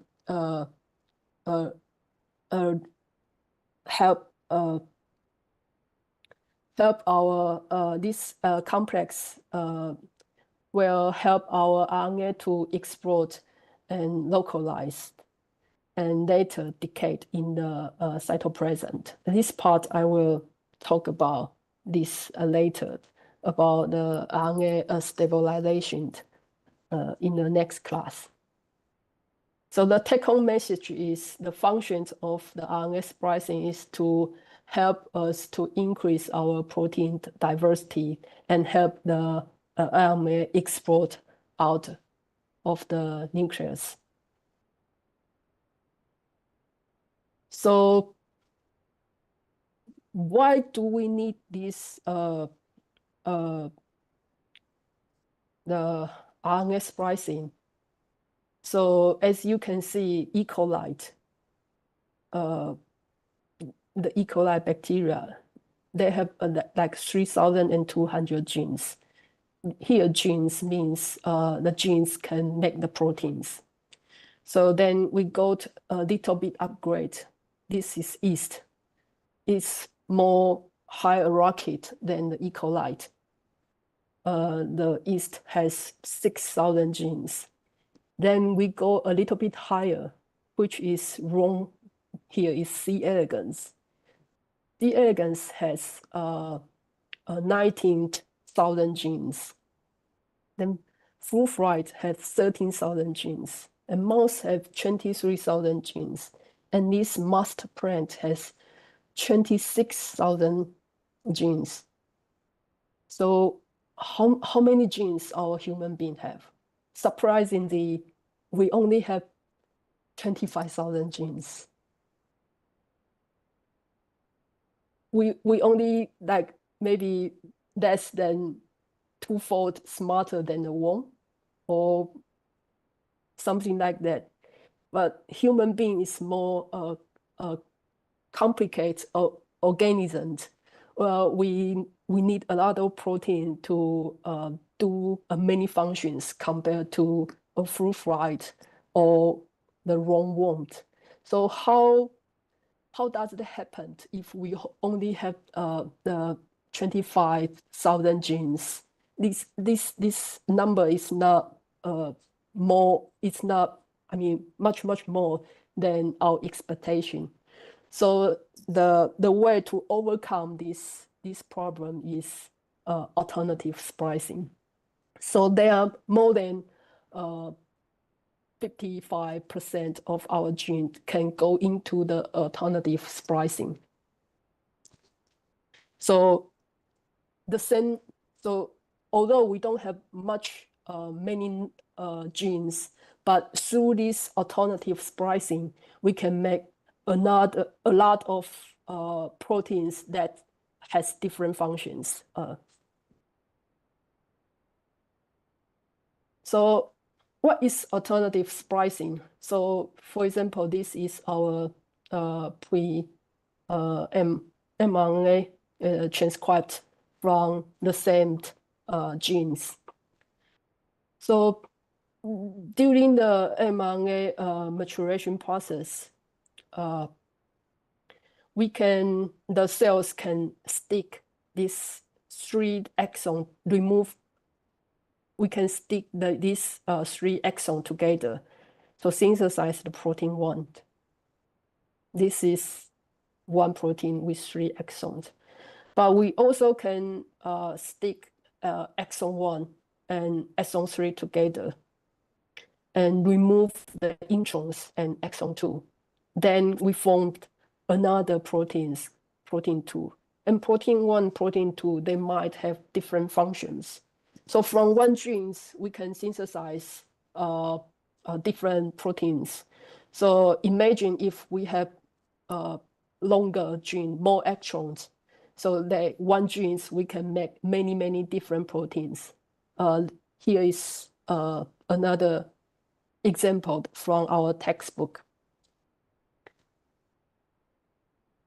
help our this complex will help our RNA to explode and localize, and later decay in the cytoplasm. This part I will talk about this later, about the RNA stabilization in the next class. So the take-home message is the functions of the RNA splicing is to help us to increase our protein diversity and help the RNA explode out of the nucleus. So why do we need this the RNA splicing? So as you can see, E. coli, the E. coli bacteria, they have like 3,200 genes. Here, genes means the genes can make the proteins. So then we got a little bit upgrade. This is yeast. It's more hierarchical than the E. coli. The yeast has 6,000 genes. Then we go a little bit higher, which is wrong. Here is C. elegans. C. elegans has 19,000 genes. Then fruit fly has 13,000 genes, and mouse have 23,000 genes. And this must plant has 26,000 genes. So how many genes our human being have? Surprisingly, we only have 25,000 genes. We only like maybe less than twofold smarter than the worm or something like that. But human being is more complicated organisms. Well, we need a lot of protein to do many functions compared to a fruit fly or the roundworm. So how does it happen if we only have the 25,000 genes? This number is not more. It's not. I mean, much more than our expectation. So the way to overcome this problem is alternative splicing. So there are more than 55% of our genes can go into the alternative splicing. So the same. So although we don't have many genes, but through this alternative splicing, we can make a lot of proteins that has different functions. So what is alternative splicing? So for example, this is our mRNA transcribed from the same genes. So during the mRNA maturation process, the cells can stick this 3 exon, we can stick these 3 exons together to synthesize the protein 1. This is one protein with 3 exons. But we also can stick exon 1 and exon 3 together and remove the introns and exon 2. Then we formed another protein 2. And protein 1, protein 2, they might have different functions. So from one genes, we can synthesize different proteins. So imagine if we have longer gene, more exons. So that one genes, we can make many different proteins. Here is another example from our textbook.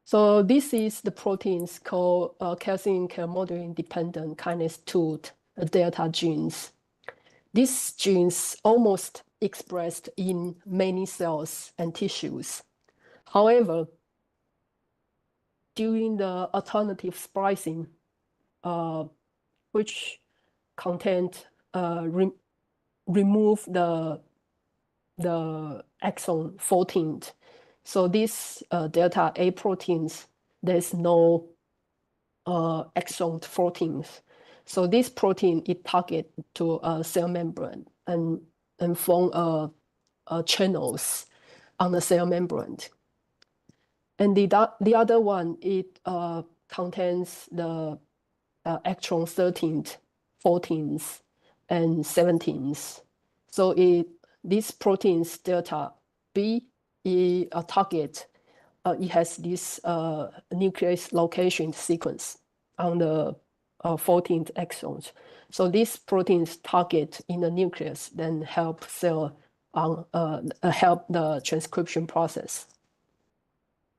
So this is the proteins called calcium chemodulin dependent kinase 2 delta genes. These genes almost expressed in many cells and tissues. However, during the alternative splicing, which content remove the exon 14. So these delta A proteins, there's no exon 14. So this protein it target to a cell membrane and form channels on the cell membrane. And the other one, it contains the exon 13, 14, and 17. So these proteins delta B is a target. It has this nucleus location sequence on the 14th exons. So these proteins target in the nucleus, then help help the transcription process.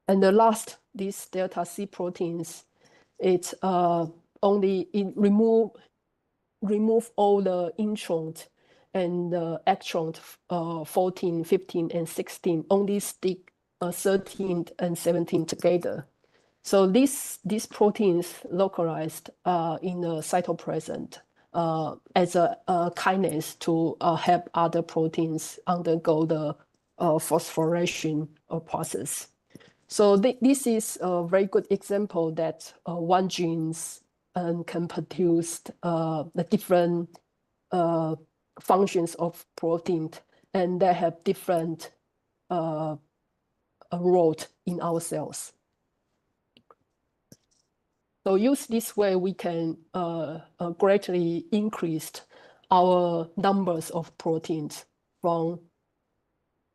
And the last, these delta C proteins, it remove all the introns and the exon 14, 15, and 16 only stick 13 and 17 together. So these proteins localized in the cytoplasm as a kinase to help other proteins undergo the phosphorylation process. So this is a very good example that one genes can produce the different functions of protein, and they have different roles in our cells. So use this way, we can greatly increase our numbers of proteins from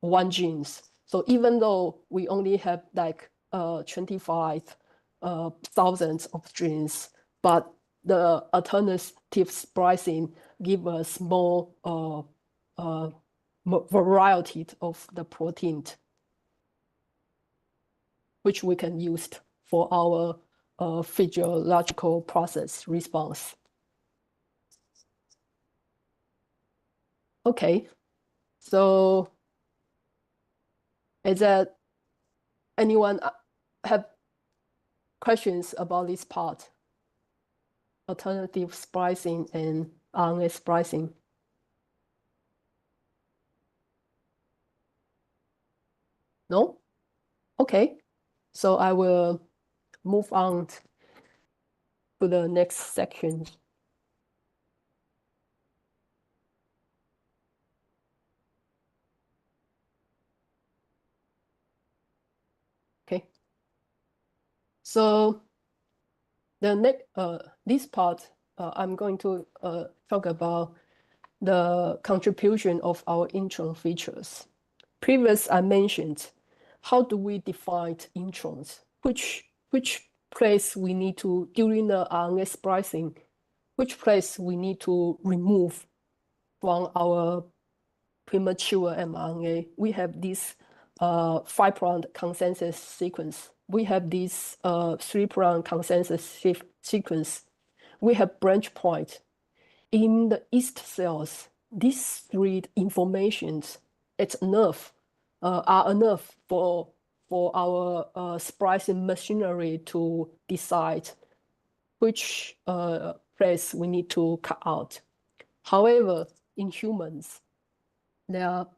one genes. So even though we only have like 25,000 of genes, but the alternative splicing give us more variety of the protein, which we can use for our physiological process response. Okay, so is that anyone have questions about this part? Alternative splicing and RNA splicing. No? Okay, so I will move on to the next section. Okay, so the next this part I'm going to talk about the contribution of our intron features. Previous I mentioned, how do we define introns? Which place we need to, during the RNA splicing, which place we need to remove from our premature mRNA? We have this 5' consensus sequence. We have this 3' consensus sequence. We have branch point. In the yeast cells, these three informations are enough for our splicing machinery to decide which place we need to cut out. However, in humans, they are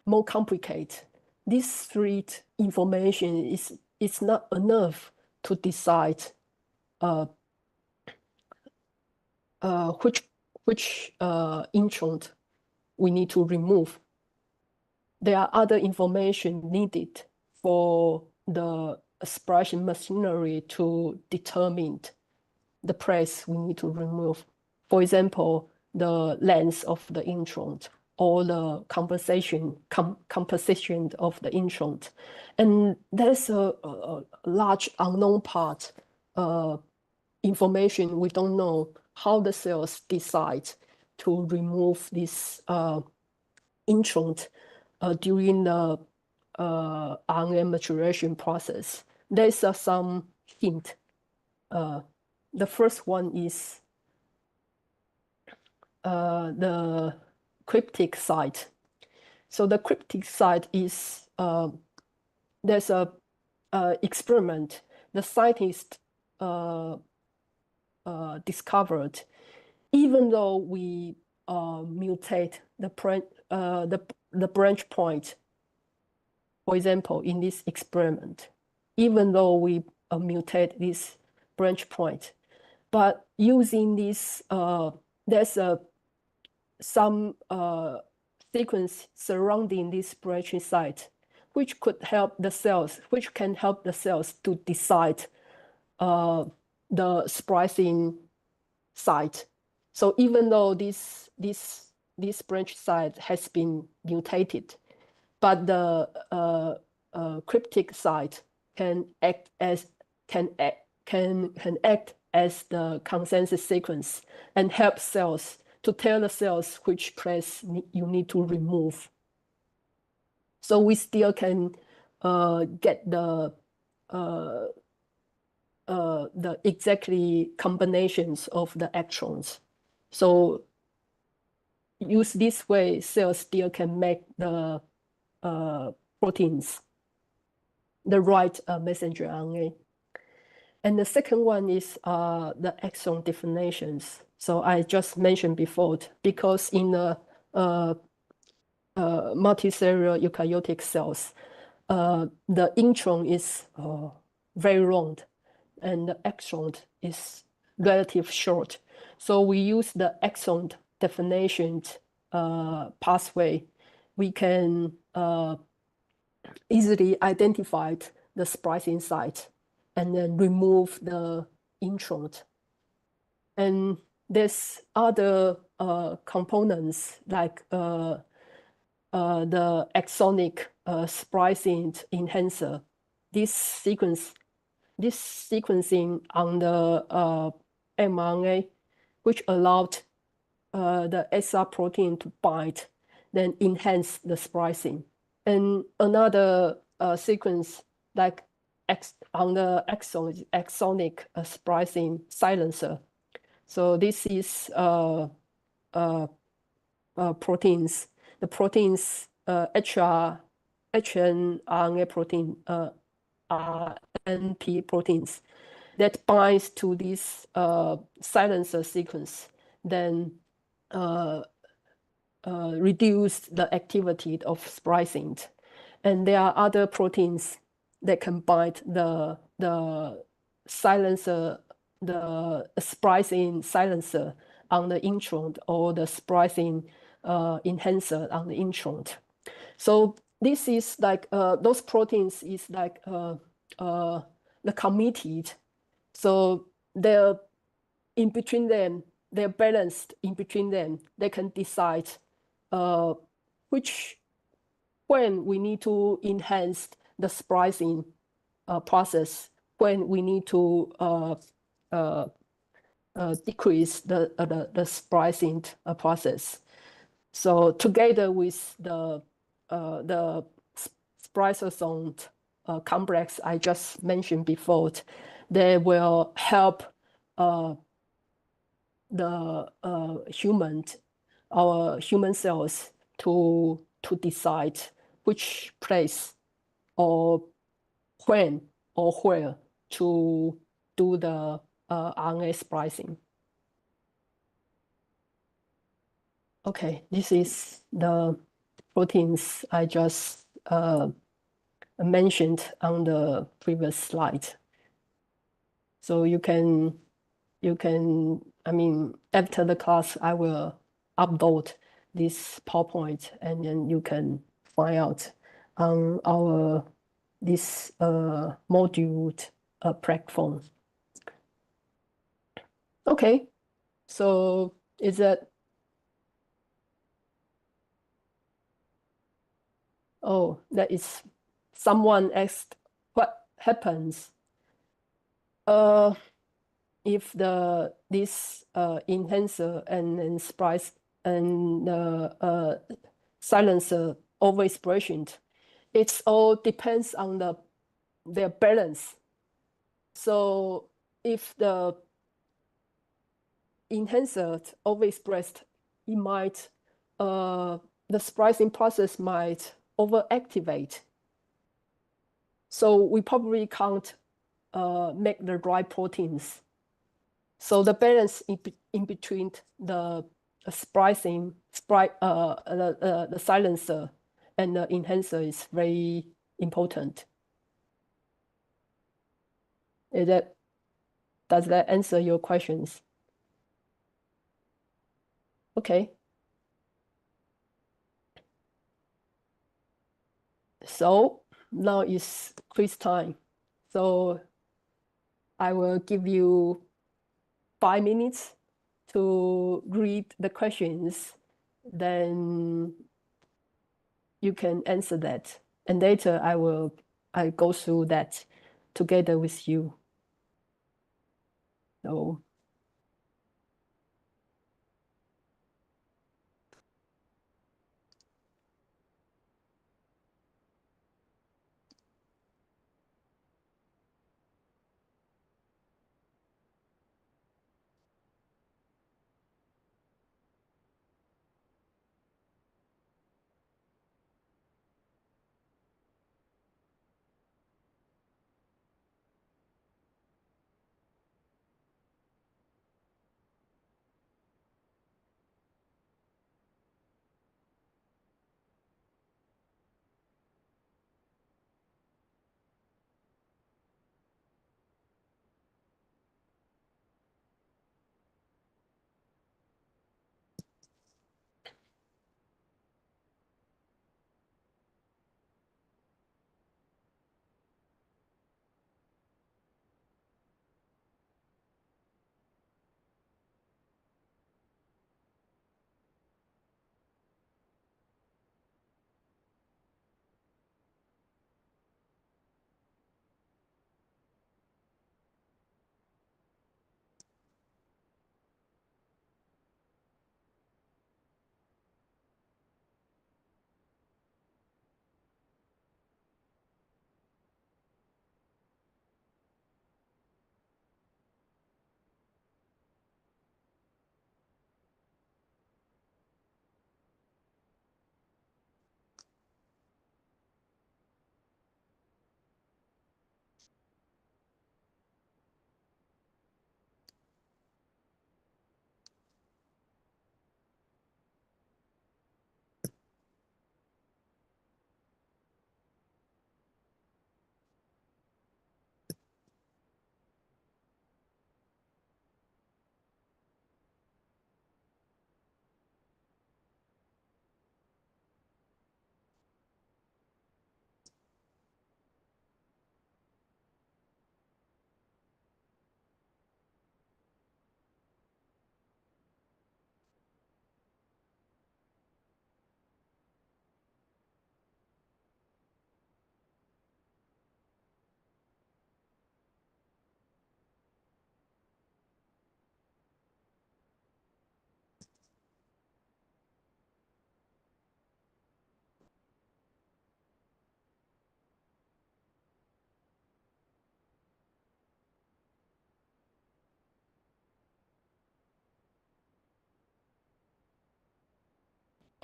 more complicated. This three information is not enough to decide which intron we need to remove. There are other information needed for the splicing machinery to determine the place we need to remove. For example, the length of the intron or the composition of the intron. And there's a large unknown part information. We don't know how the cells decide to remove this intron during the RNA maturation process. There's some hint. The first one is the cryptic site. So the cryptic site is, there's a experiment the scientist discovered. Even though we mutate the branch point, for example, in this experiment, even though we mutate this branch point, but using this, there's some sequence surrounding this branching site, which can help the cells to decide the splicing site. So even though this branch site has been mutated, but the cryptic site can act as the consensus sequence and help cells to tell the cells which place you need to remove. So we still can get the exactly combinations of the exons. So use this way, cells still can make the proteins, the right messenger RNA. And the second one is the exon definitions. So I just mentioned before, because in the multicellular eukaryotic cells, the intron is very long and the exon is relatively short. So we use the exon definition pathway. We can easily identify the splicing site and then remove the intron. And there's other components like the exonic splicing enhancer. This sequencing on the mRNA, which allowed the SR protein to bind, then enhance the splicing. And another sequence like on the exonic splicing silencer. So this is proteins. The proteins HNRNA protein, RNP proteins that binds to this silencer sequence, then reduce the activity of splicing. And there are other proteins that can bind the silencer, the splicing silencer on the intron or the splicing enhancer on the intron. So this is like those proteins is like the committed. So they're in between them, they're balanced in between them. They can decide when we need to enhance the splicing process, when we need to decrease the splicing process. So together with the spliceosome complex I just mentioned before, they will help our human cells to decide which place or when or where to do the RNA splicing. Okay, this is the proteins I just mentioned on the previous slide. So you can, I mean, after the class, I will upload this PowerPoint and then you can find out on this module platform. Okay, so is that, oh, that is someone asked what happens if this enhancer and splice and silencer overexpression. It all depends on their balance. So if the enhancer overexpressed, it might the splicing process might overactivate. So we probably can't make the right proteins. So the balance in between the splicing, the silencer and the enhancer is very important. Does that answer your questions? Okay. So now is quiz time. So I will give you 5 minutes to read the questions, then you can answer that. And later I go through that together with you. So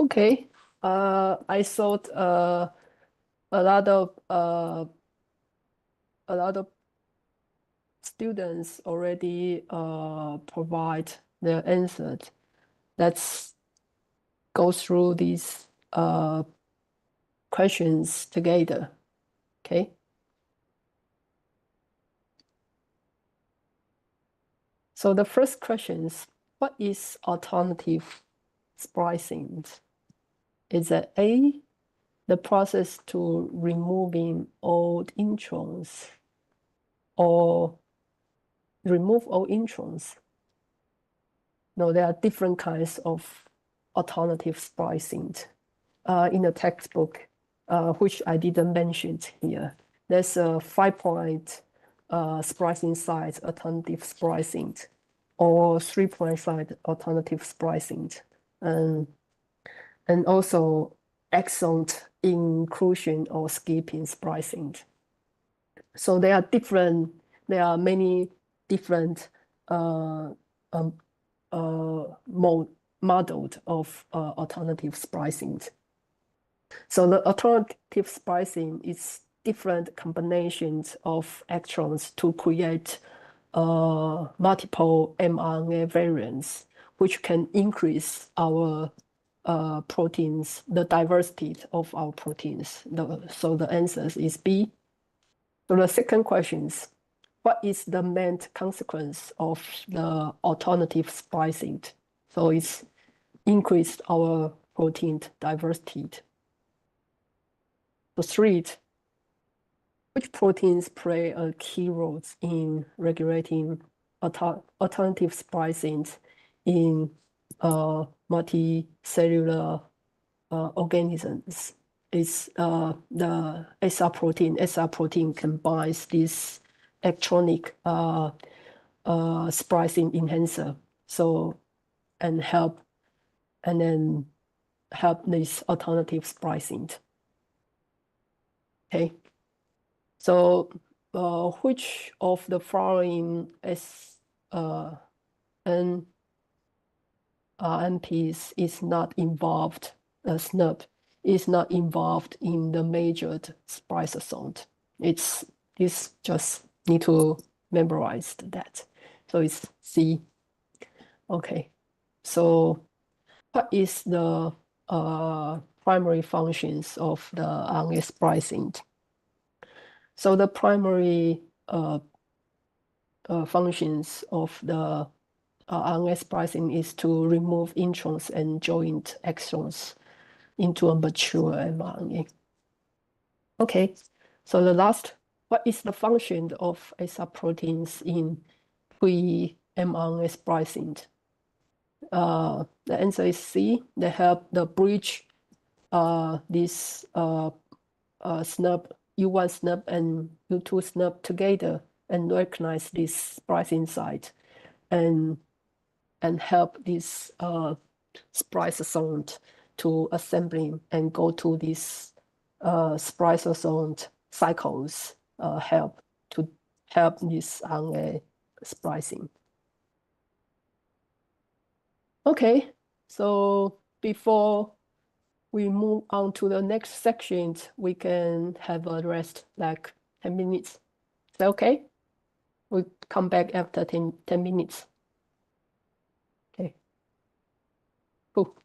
Okay. I thought a lot of a lot of students already provide their answers. Let's go through these questions together. Okay. So the first question is, what is alternative splicing? Is it A, the process to removing old introns, or remove all introns? No, there are different kinds of alternative splicing. In the textbook, which I didn't mention here, there's a 5-point splicing site alternative splicing, or 3-point site alternative splicing, and also exon inclusion or skipping splicing. So there are many different modeled of alternative splicing. So the alternative splicing is different combinations of exons to create multiple mRNA variants, which can increase our proteins, the diversity of our proteins. So the answer is B. So the second question is, what is the main consequence of the alternative splicing? So it's increased our protein diversity. So 3, which proteins play a key role in regulating alternative splicing in multicellular organisms? Is the SR protein. SR protein combines this electronic splicing enhancer, so and then help this alternative splicing. Okay, so which of the following NMPs is not involved? SNP is not involved in the measured spliceosome. It's just need to memorize that. So it's C. Okay. So what is the primary functions of the RNA splicing? So the primary functions of the RNA splicing is to remove introns and joint exons into a mature mRNA. Okay, so the last, what is the function of ASA proteins in pre-mRNA splicing? The answer is C. They help the bridge this SNP, U1 SNP and U2 SNP together and recognize this splicing site and help this spliceosome to assembling and go to these spliceosome cycles, help this RNA splicing. Okay, so before we move on to the next section, we can have a rest like 10 minutes. Is that okay? We'll come back after 10 minutes. Okay, cool.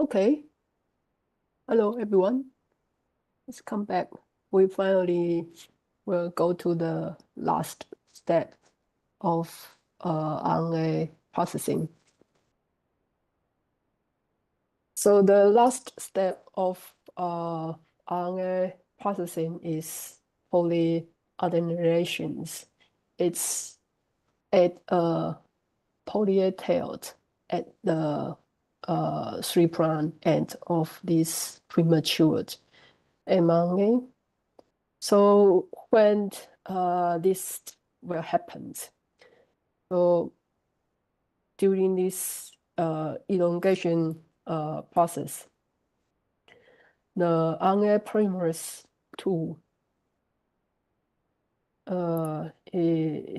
Okay. Hello, everyone. Let's come back. We finally will go to the last step of RNA processing. So the last step of RNA processing is polyadenylations. It's at poly tailed at the 3' end of this prematured mRNA. So when this will happen, so during this elongation process, the RNA polymerase II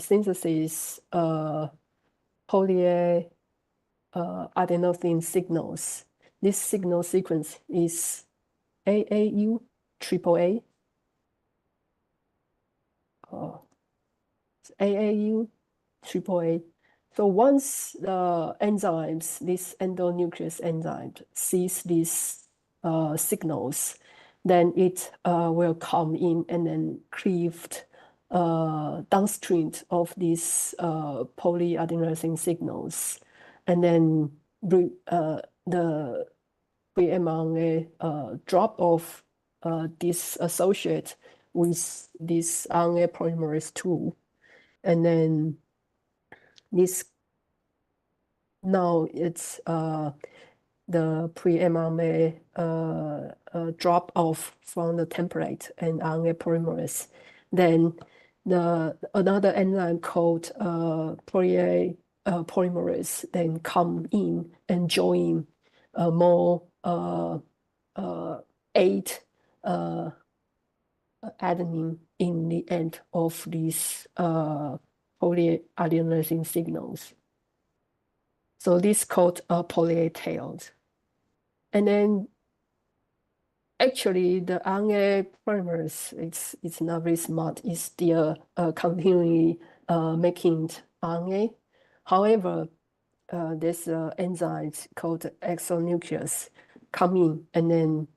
synthesis poly adenosine signals. This signal sequence is AAU triple A. AAU triple A. So once the enzymes, this endonuclease enzyme, sees these signals, then it will come in and then cleaved downstream of these polyadenosine signals, and then the pre-mRNA drop off disassociate with this RNA polymerase II, and then this now it's the pre-mRNA drop off from the template and RNA polymerase. Then another enzyme called polymerase then come in and join more 8 adenine in the end of these polyadenosine signals. So this called poly-tailed. And then actually the RNA polymerase, it's not very smart. It's still continually making RNA. However, there's an enzyme called exonuclease come in and then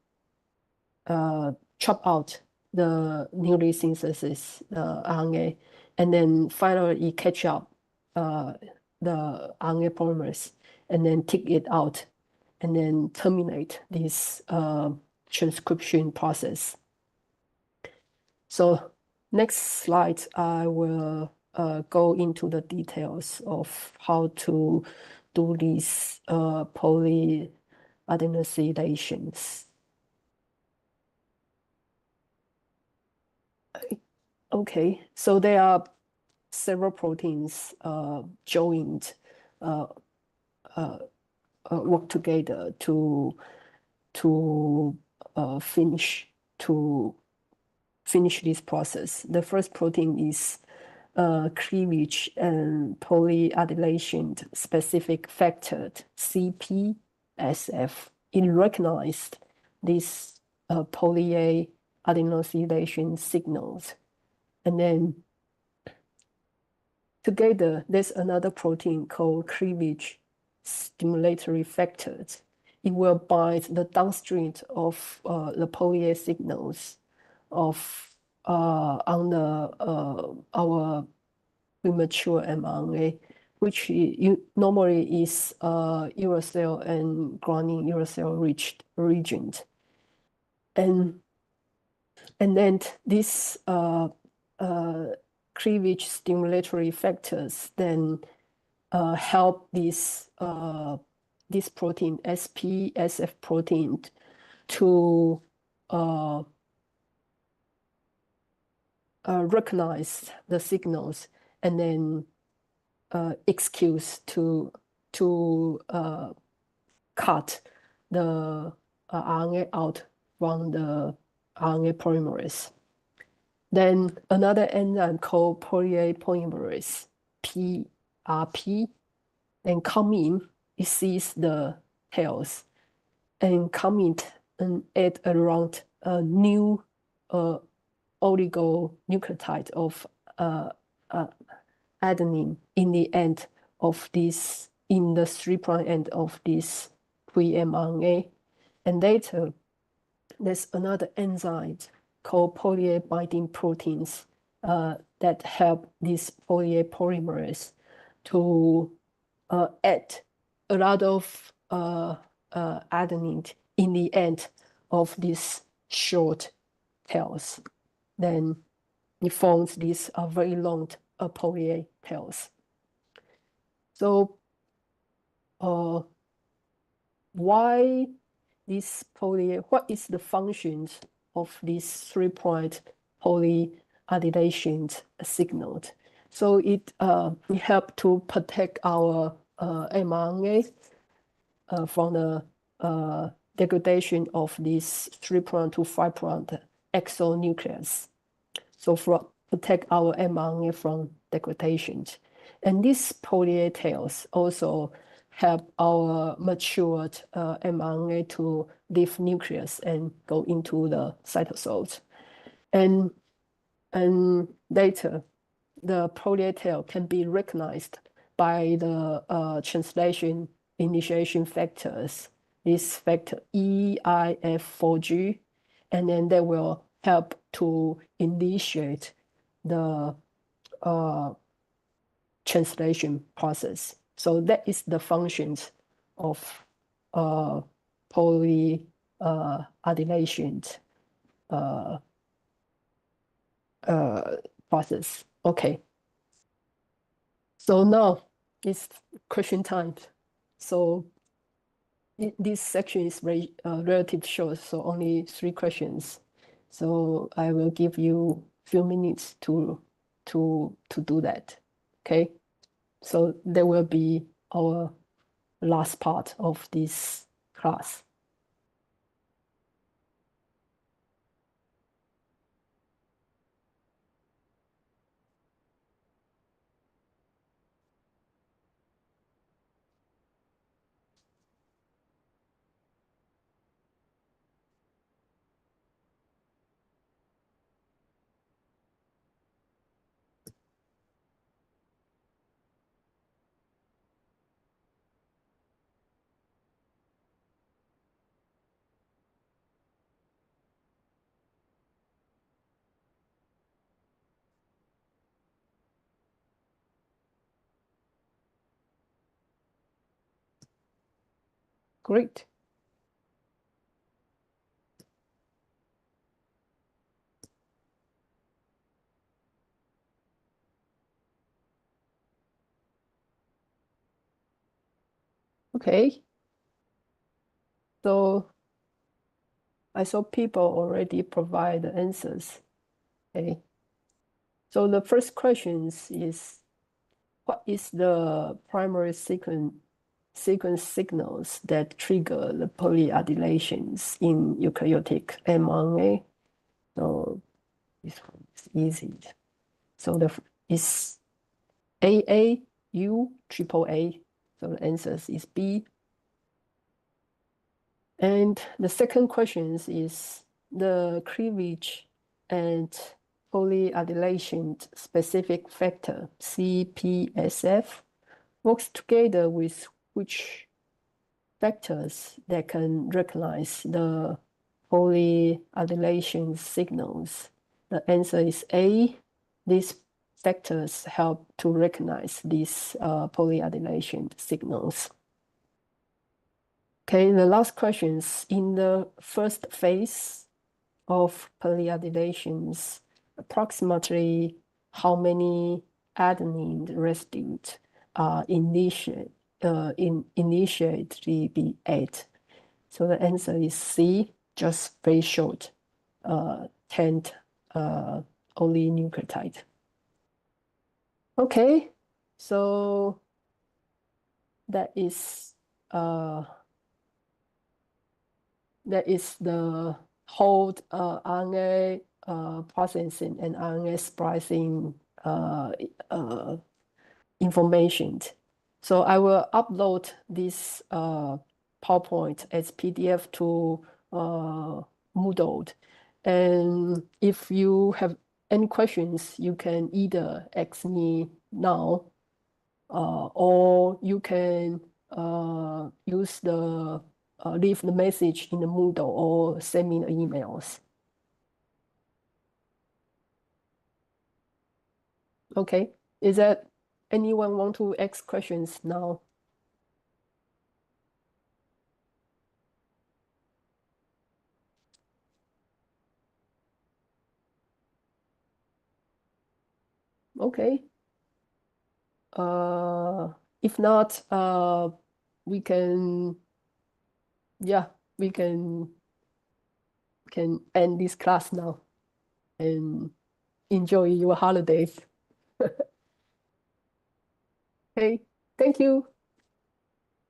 chop out the newly synthesis RNA, and then finally catch up the RNA polymerase and then take it out and then terminate this transcription process. So next slide, I will go into the details of how to do these polyadenylations. Okay, so there are several proteins joined work together to finish this process. The first protein is cleavage and polyadylation specific factor CPSF. It recognized these polyadenosylation signals, and then together, there's another protein called cleavage stimulatory factors. It will bind the downstream of the poly signals of on our premature mRNA, which normally is uracil and guanine uracil rich regions. And then this cleavage stimulatory factors then help this protein, SPSF protein, to recognize the signals and then execute to cut the RNA out from the RNA polymerase. Then another enzyme called polymerase, PRP, and come in, it sees the tails and come in and add around a new oligonucleotide of adenine in the end of this, in the 3' end of this pre-mRNA. And later, there's another enzyme called poly binding proteins that help this poly polymerase to add a lot of adenine in the end of these short tails. Then it forms these very long poly tails. So why this poly, what is the functions of this 3' polyadylation signal? So it helps to protect our mRNA from the degradation of this 3' to 5' exonuclease. So for protect our mRNA from degradation. And these poly tails also help our matured mRNA to leave nucleus and go into the cytosol. And later, the poly tail can be recognized by the translation initiation factors, this factor EIF4G, and then they will help to initiate the translation process. So that is the functions of polyadylation process. Okay. So now it's question time. So this section is very relatively short, so only 3 questions. So I will give you a few minutes to do that. Okay. So there will be our last part of this class. Great. Okay. So I saw people already provide the answers. Okay. So the first question is, what is the primary sequence signals that trigger the polyadylations in eukaryotic mRNA? So this one is easy. So is AAU triple A. So the answer is B. And the second question is the cleavage and polyadylation specific factor, CPSF, works together with which factors that can recognize the polyadylation signals? The answer is A. These factors help to recognize these polyadylation signals. Okay, the last questions. In the first phase of polyadylations, approximately how many adenine residues are initially be added? So the answer is C, just very short, 10 only nucleotide. Okay, so that is the whole RNA processing and RNA splicing information. So I will upload this PowerPoint as PDF to Moodle. And if you have any questions, you can either ask me now or you can use the leave the message in the Moodle or send me the emails. Okay. Is that anyone want to ask questions now? Okay. If not, we can, yeah, we can end this class now and enjoy your holidays. Okay. Thank you.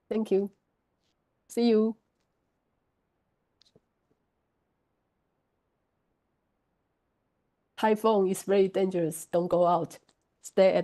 Thank you. See you. Typhoon is very dangerous. Don't go out. Stay at